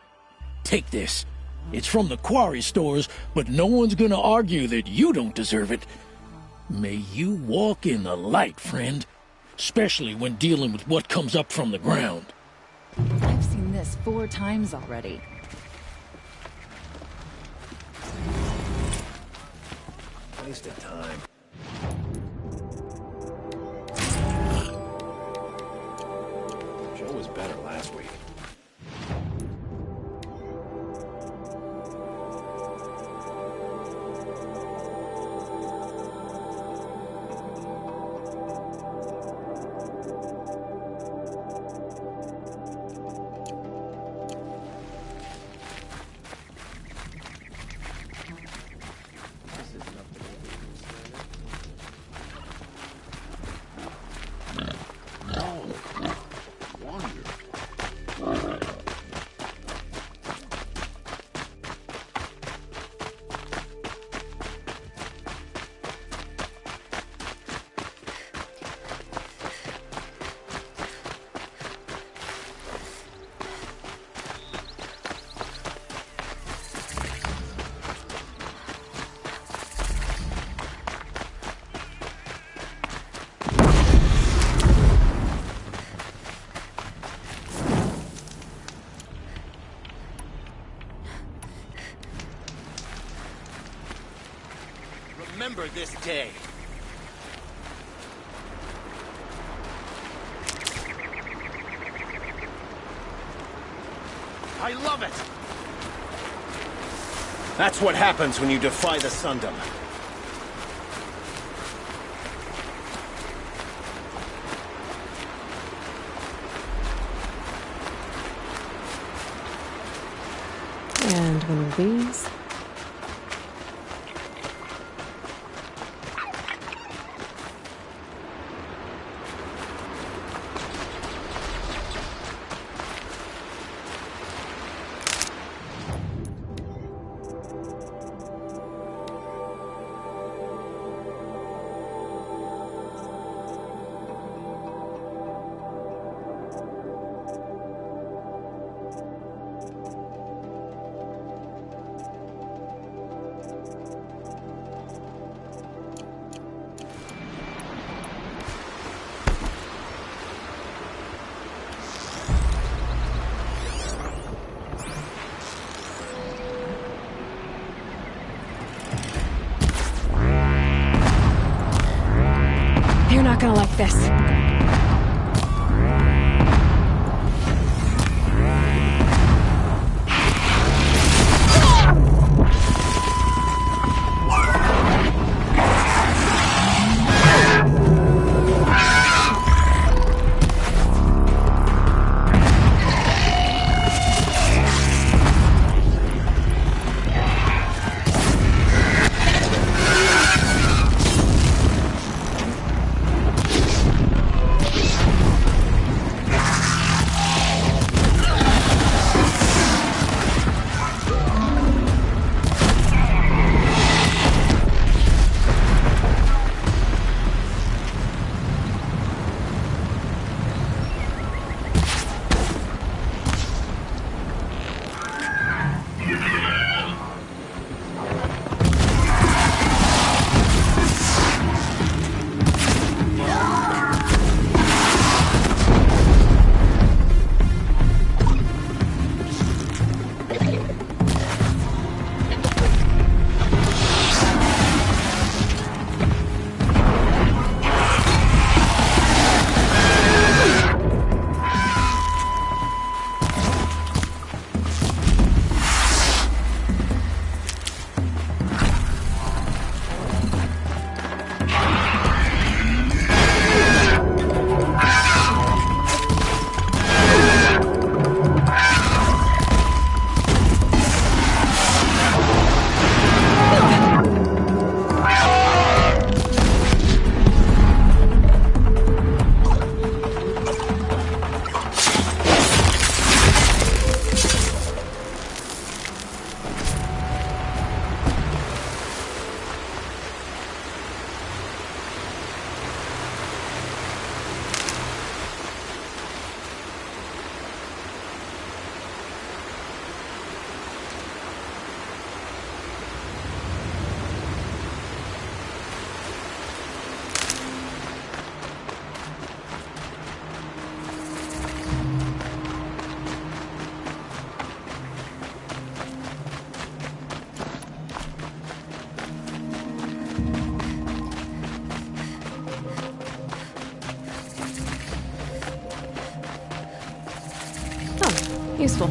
Take this. It's from the quarry stores, but no one's gonna argue that you don't deserve it. May you walk in the light, friend. Especially when dealing with what comes up from the ground. I've seen this 4 times already. Waste of time. Joe was better last week. Remember this day. I love it! That's what happens when you defy the Sundom. And one of these. You're not gonna like this. Useful.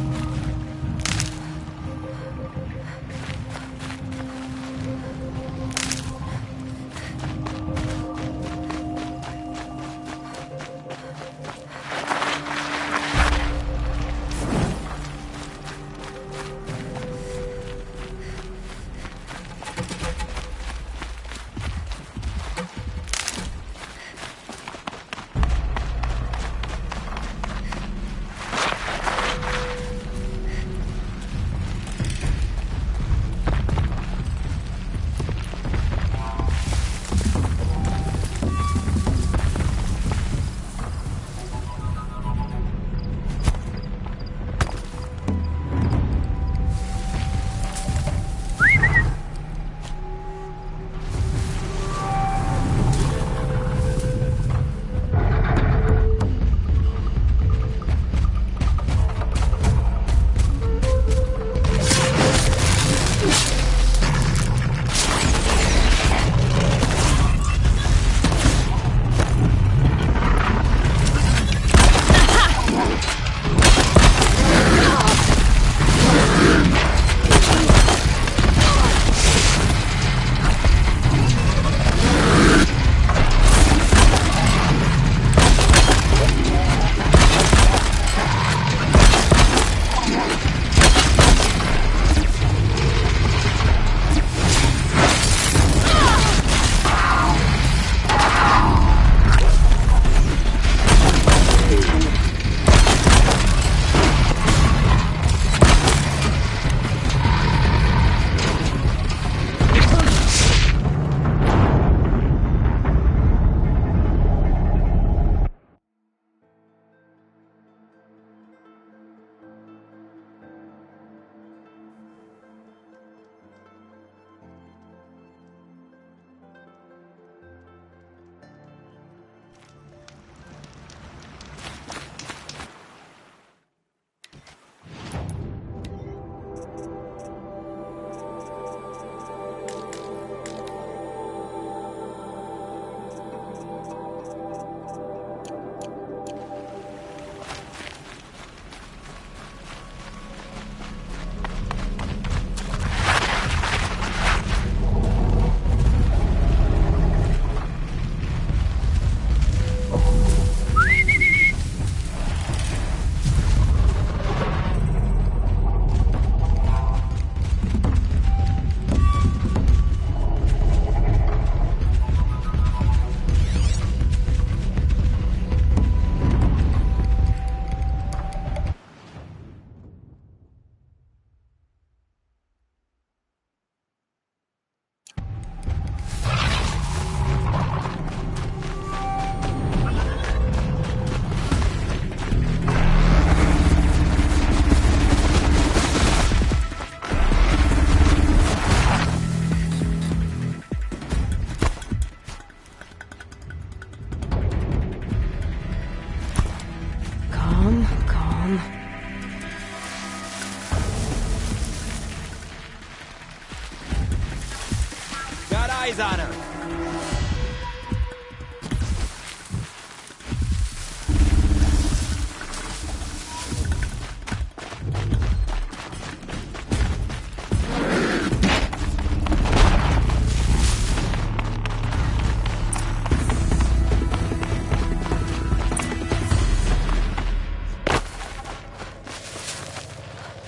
Eyes on her.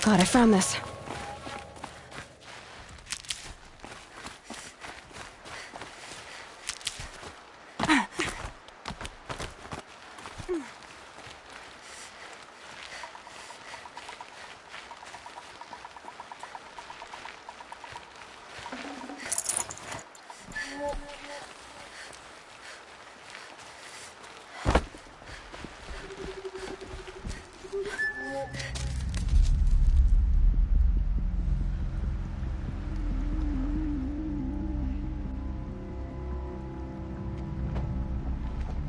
God, I found this.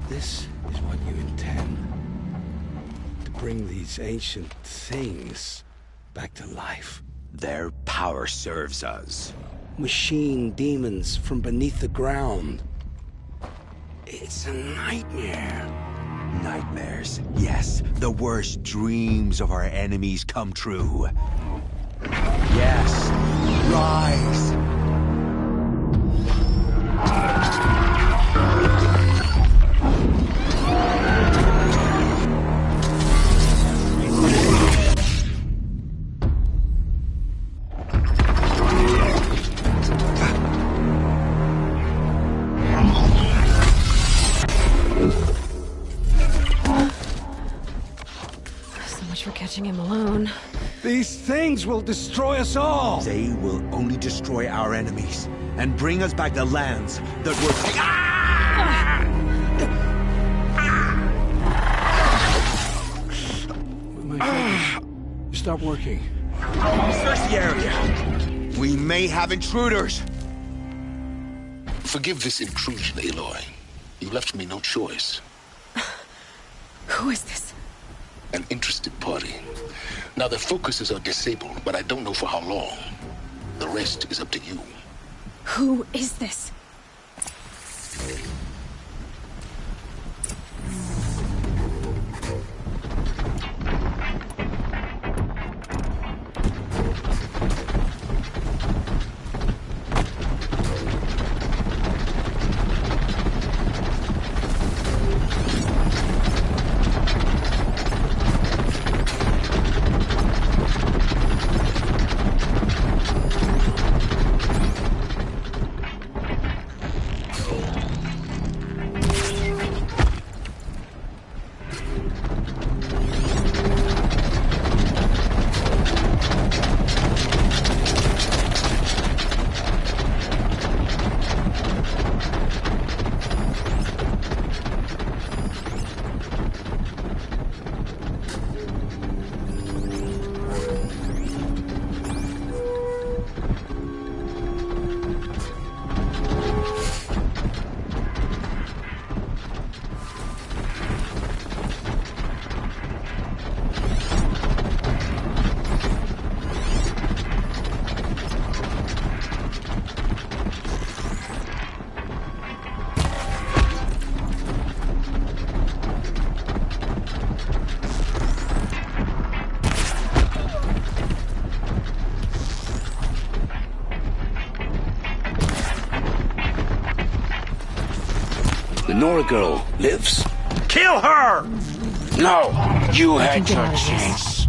This is what you intend. To bring these ancient things back to life. Their power serves us. Machine demons from beneath the ground. It's a nightmare. Nightmares. Yes, the worst dreams of our enemies come true. Yes, rise! For catching him alone. These things will destroy us all! They will only destroy our enemies and bring us back the lands that were... Stop working. Search the area. We may have intruders. Forgive this intrusion, Aloy. You left me no choice. Who is this? An interested party. Now their focuses are disabled, but I don't know for how long. The rest is up to you. Who is this? The Nora girl lives. Kill her! No, you had your chance.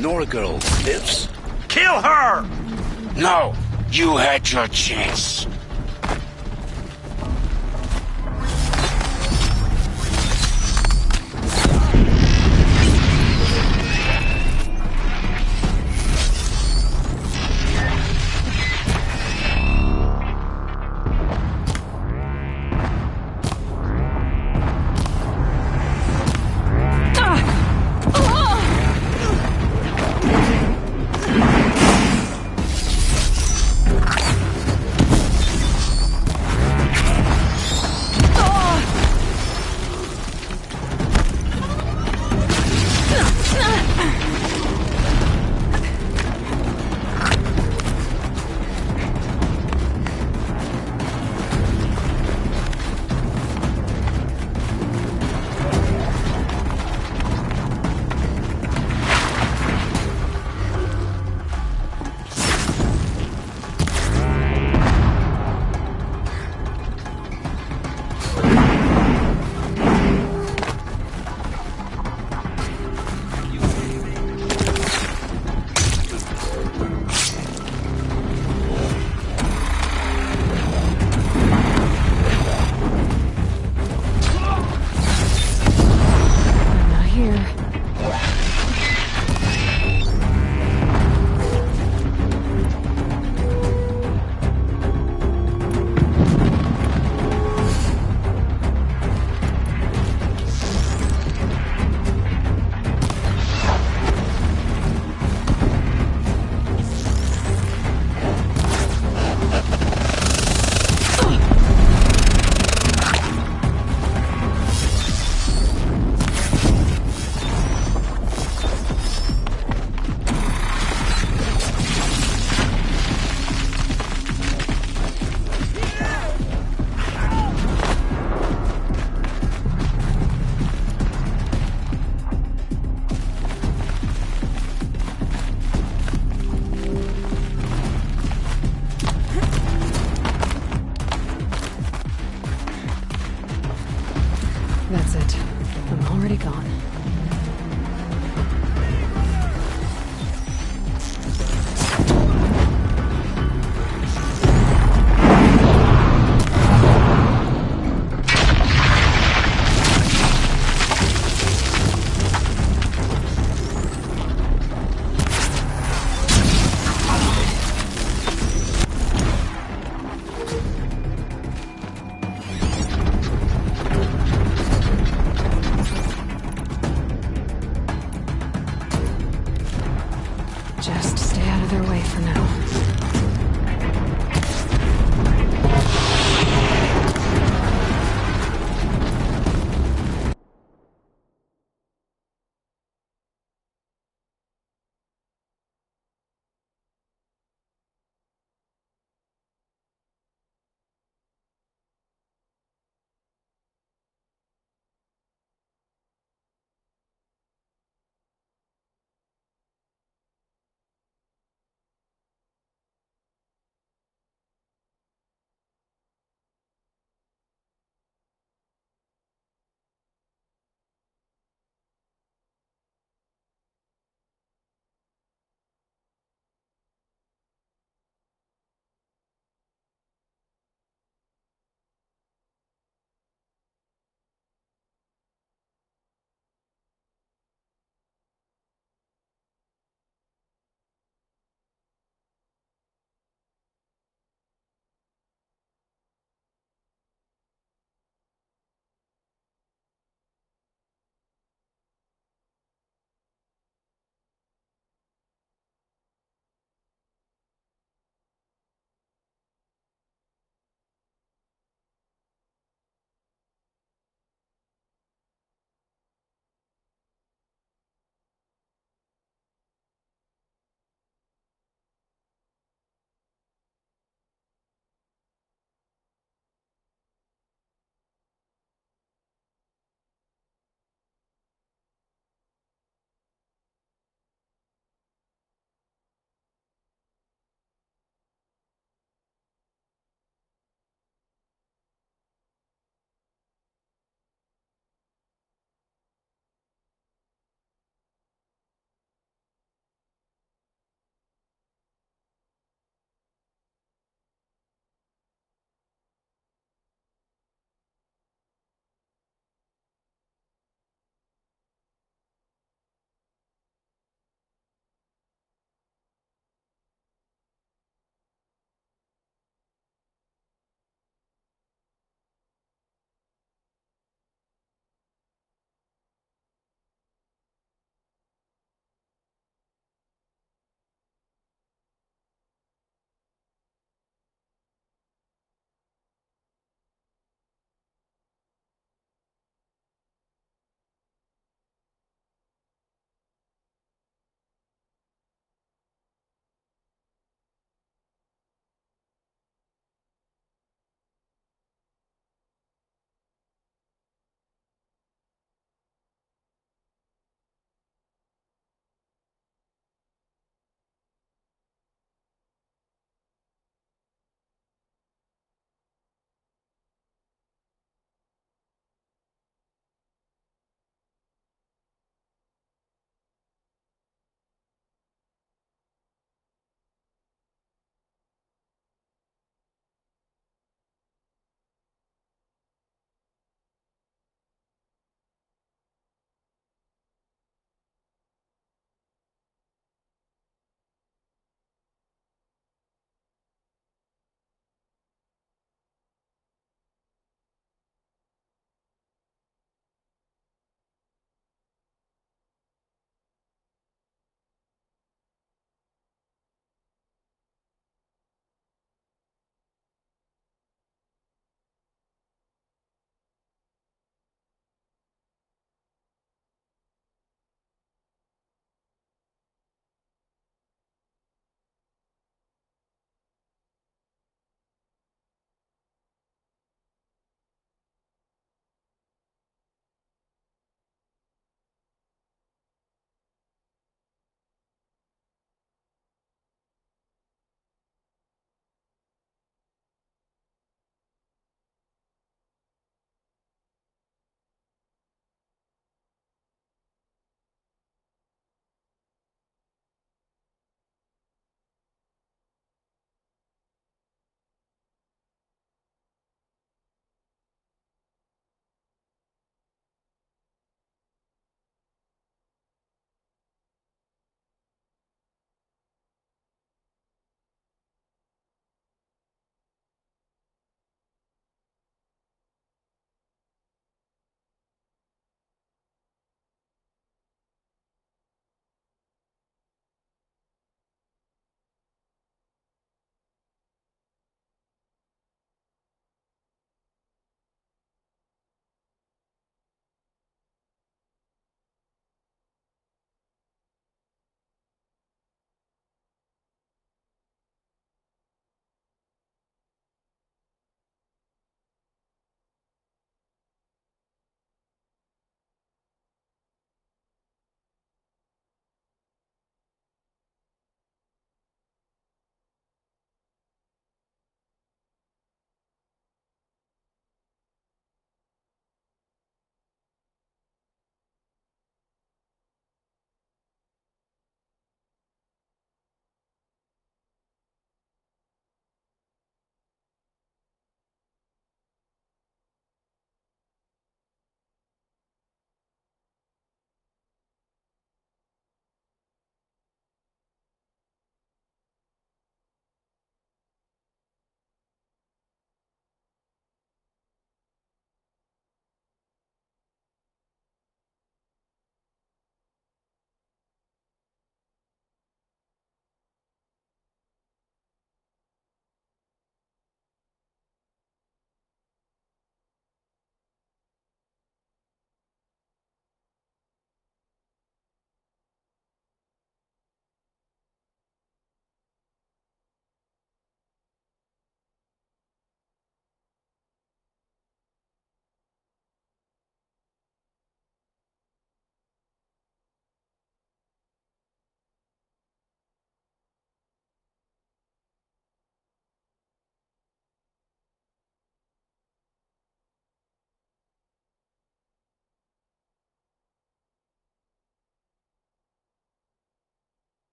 Nora girl lives? Kill her! No! You had your chance. That's it. I'm already gone.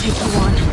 take you on.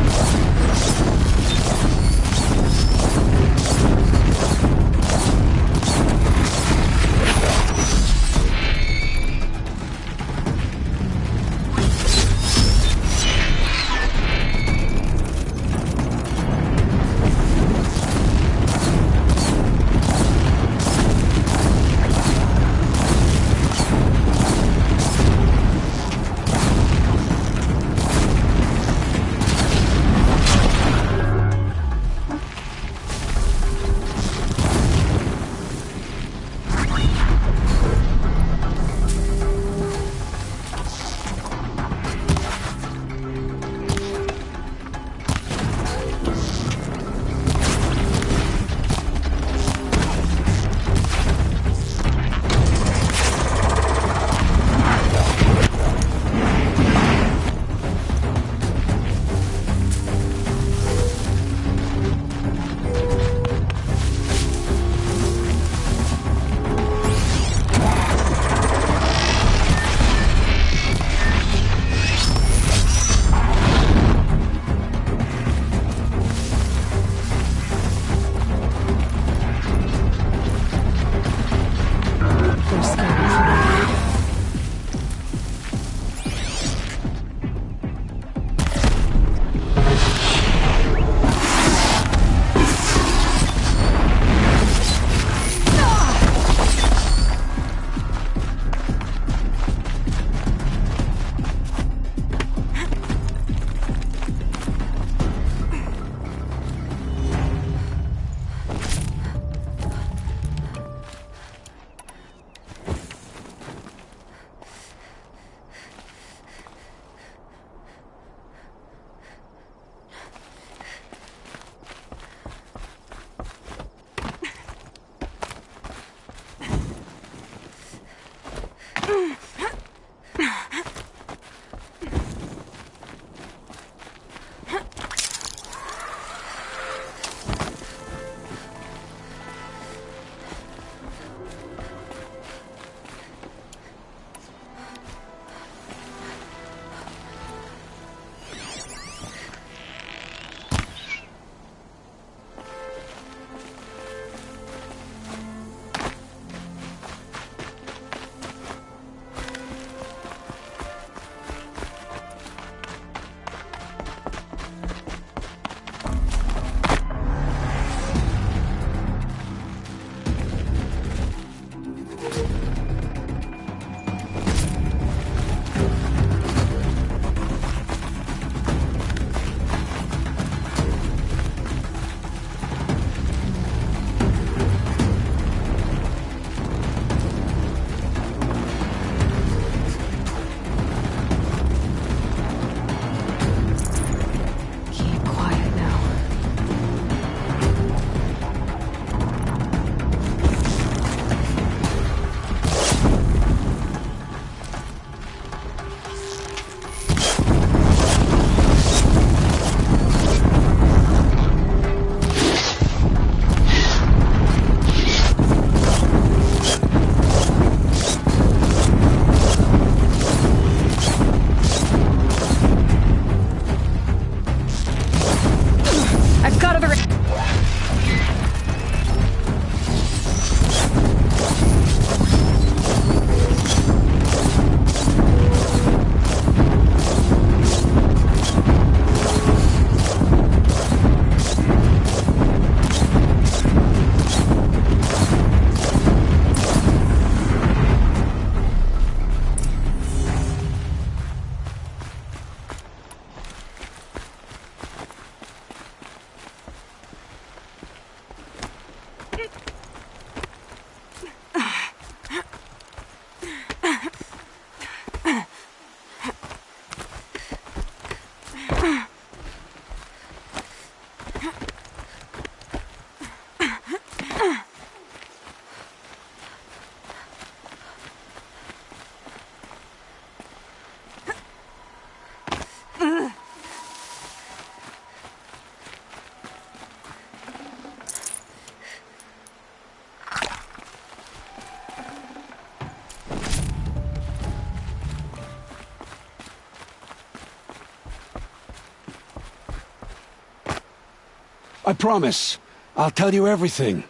I promise. I'll tell you everything.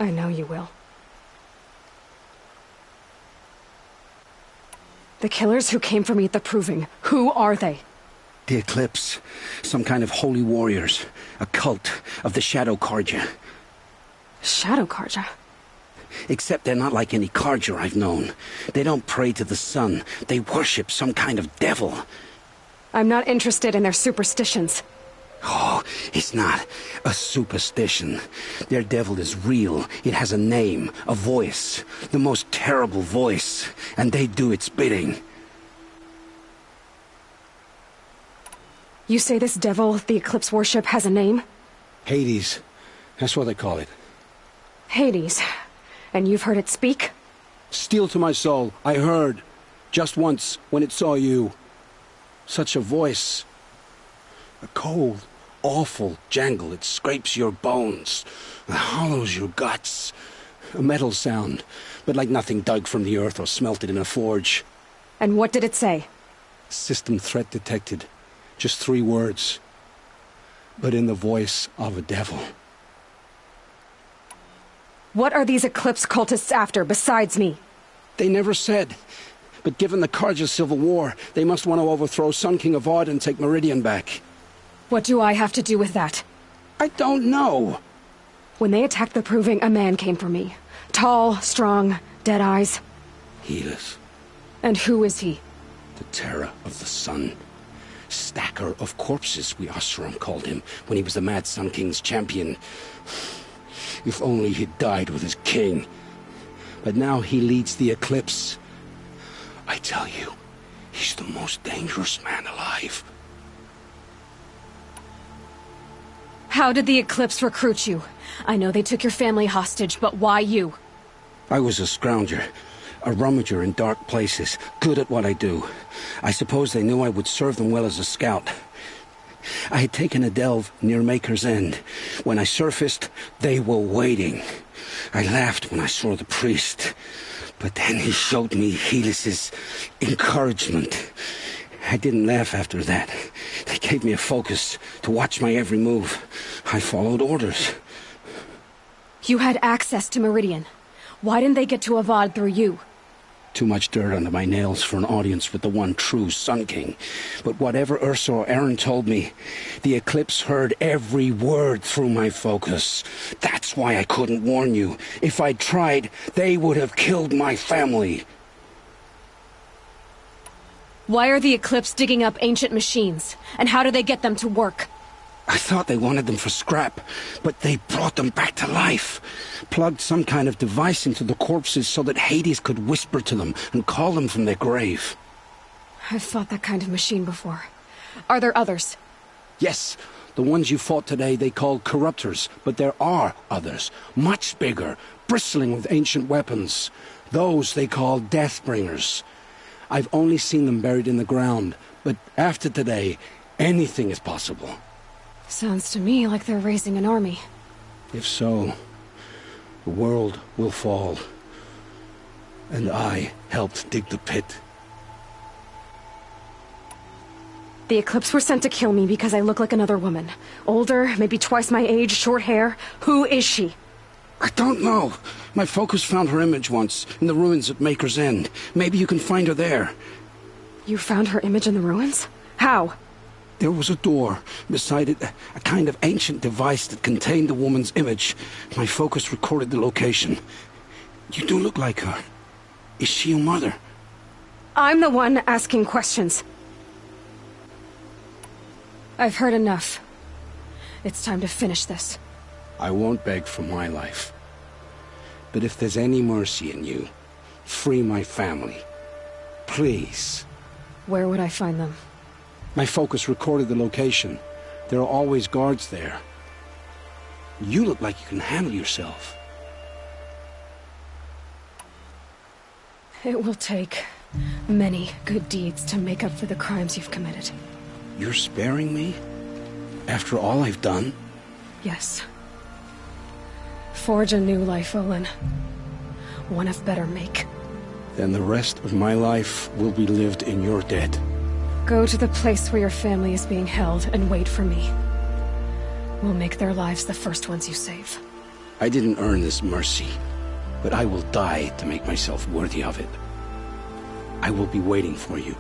I know you will. The killers who came for me at the Proving, who are they? The Eclipse. Some kind of holy warriors. A cult of the Shadow Carja. Shadow Carja? Except they're not like any Carja I've known. They don't pray to the sun. They worship some kind of devil. I'm not interested in their superstitions. Oh, it's not a superstition. Their devil is real. It has a name, a voice. The most terrible voice. And they do its bidding. You say this devil the Eclipse worship has a name? Hades. That's what they call it. Hades. And you've heard it speak? Steel to my soul. I heard. Just once, when it saw you. Such a voice. A cold, awful jangle. It scrapes your bones. It hollows your guts. A metal sound, but like nothing dug from the earth or smelted in a forge. And what did it say? System threat detected. Just 3 words. But in the voice of a devil. What are these Eclipse cultists after, besides me? They never said. But given the Carja civil war, they must want to overthrow Sun King Avad and take Meridian back. What do I have to do with that? I don't know. When they attacked the Proving, a man came for me. Tall, strong, dead eyes. Helis. And who is he? The terror of the sun. Stacker of corpses, we Oseram called him, when he was the Mad Sun King's champion. If only he'd died with his king. But now he leads the Eclipse. I tell you, he's the most dangerous man alive. How did the Eclipse recruit you? I know they took your family hostage, but why you? I was a scrounger. A rummager in dark places, good at what I do. I suppose they knew I would serve them well as a scout. I had taken a delve near Maker's End. When I surfaced, they were waiting. I laughed when I saw the priest. But then he showed me Helis's encouragement. I didn't laugh after that. They gave me a focus to watch my every move. I followed orders. You had access to Meridian. Why didn't they get to Avad through you? Too much dirt under my nails for an audience with the one true Sun King. But whatever Ursa or Aaron told me, the Eclipse heard every word through my focus. That's why I couldn't warn you. If I'd tried, they would have killed my family. Why are the Eclipse digging up ancient machines? And how do they get them to work? I thought they wanted them for scrap, but they brought them back to life. Plugged some kind of device into the corpses so that Hades could whisper to them and call them from their grave. I've fought that kind of machine before. Are there others? Yes, the ones you fought today they called Corruptors, but there are others, much bigger, bristling with ancient weapons. Those they call Deathbringers. I've only seen them buried in the ground, but after today, anything is possible. Sounds to me like they're raising an army. If so, the world will fall. And I helped dig the pit. The Eclipse were sent to kill me because I look like another woman. Older, maybe twice my age, short hair. Who is she? I don't know. My focus found her image once, in the ruins at Maker's End. Maybe you can find her there. You found her image in the ruins? How? There was a door. Beside it, a kind of ancient device that contained the woman's image. My focus recorded the location. You do look like her. Is she your mother? I'm the one asking questions. I've heard enough. It's time to finish this. I won't beg for my life. But if there's any mercy in you, free my family. Please. Where would I find them? My focus recorded the location. There are always guards there. You look like you can handle yourself. It will take many good deeds to make up for the crimes you've committed. You're sparing me? After all I've done? Yes. Forge a new life, Olin. One of better make. Then the rest of my life will be lived in your debt. Go to the place where your family is being held and wait for me. will make their lives the first ones you save. I didn't earn this mercy, but I will die to make myself worthy of it. I will be waiting for you.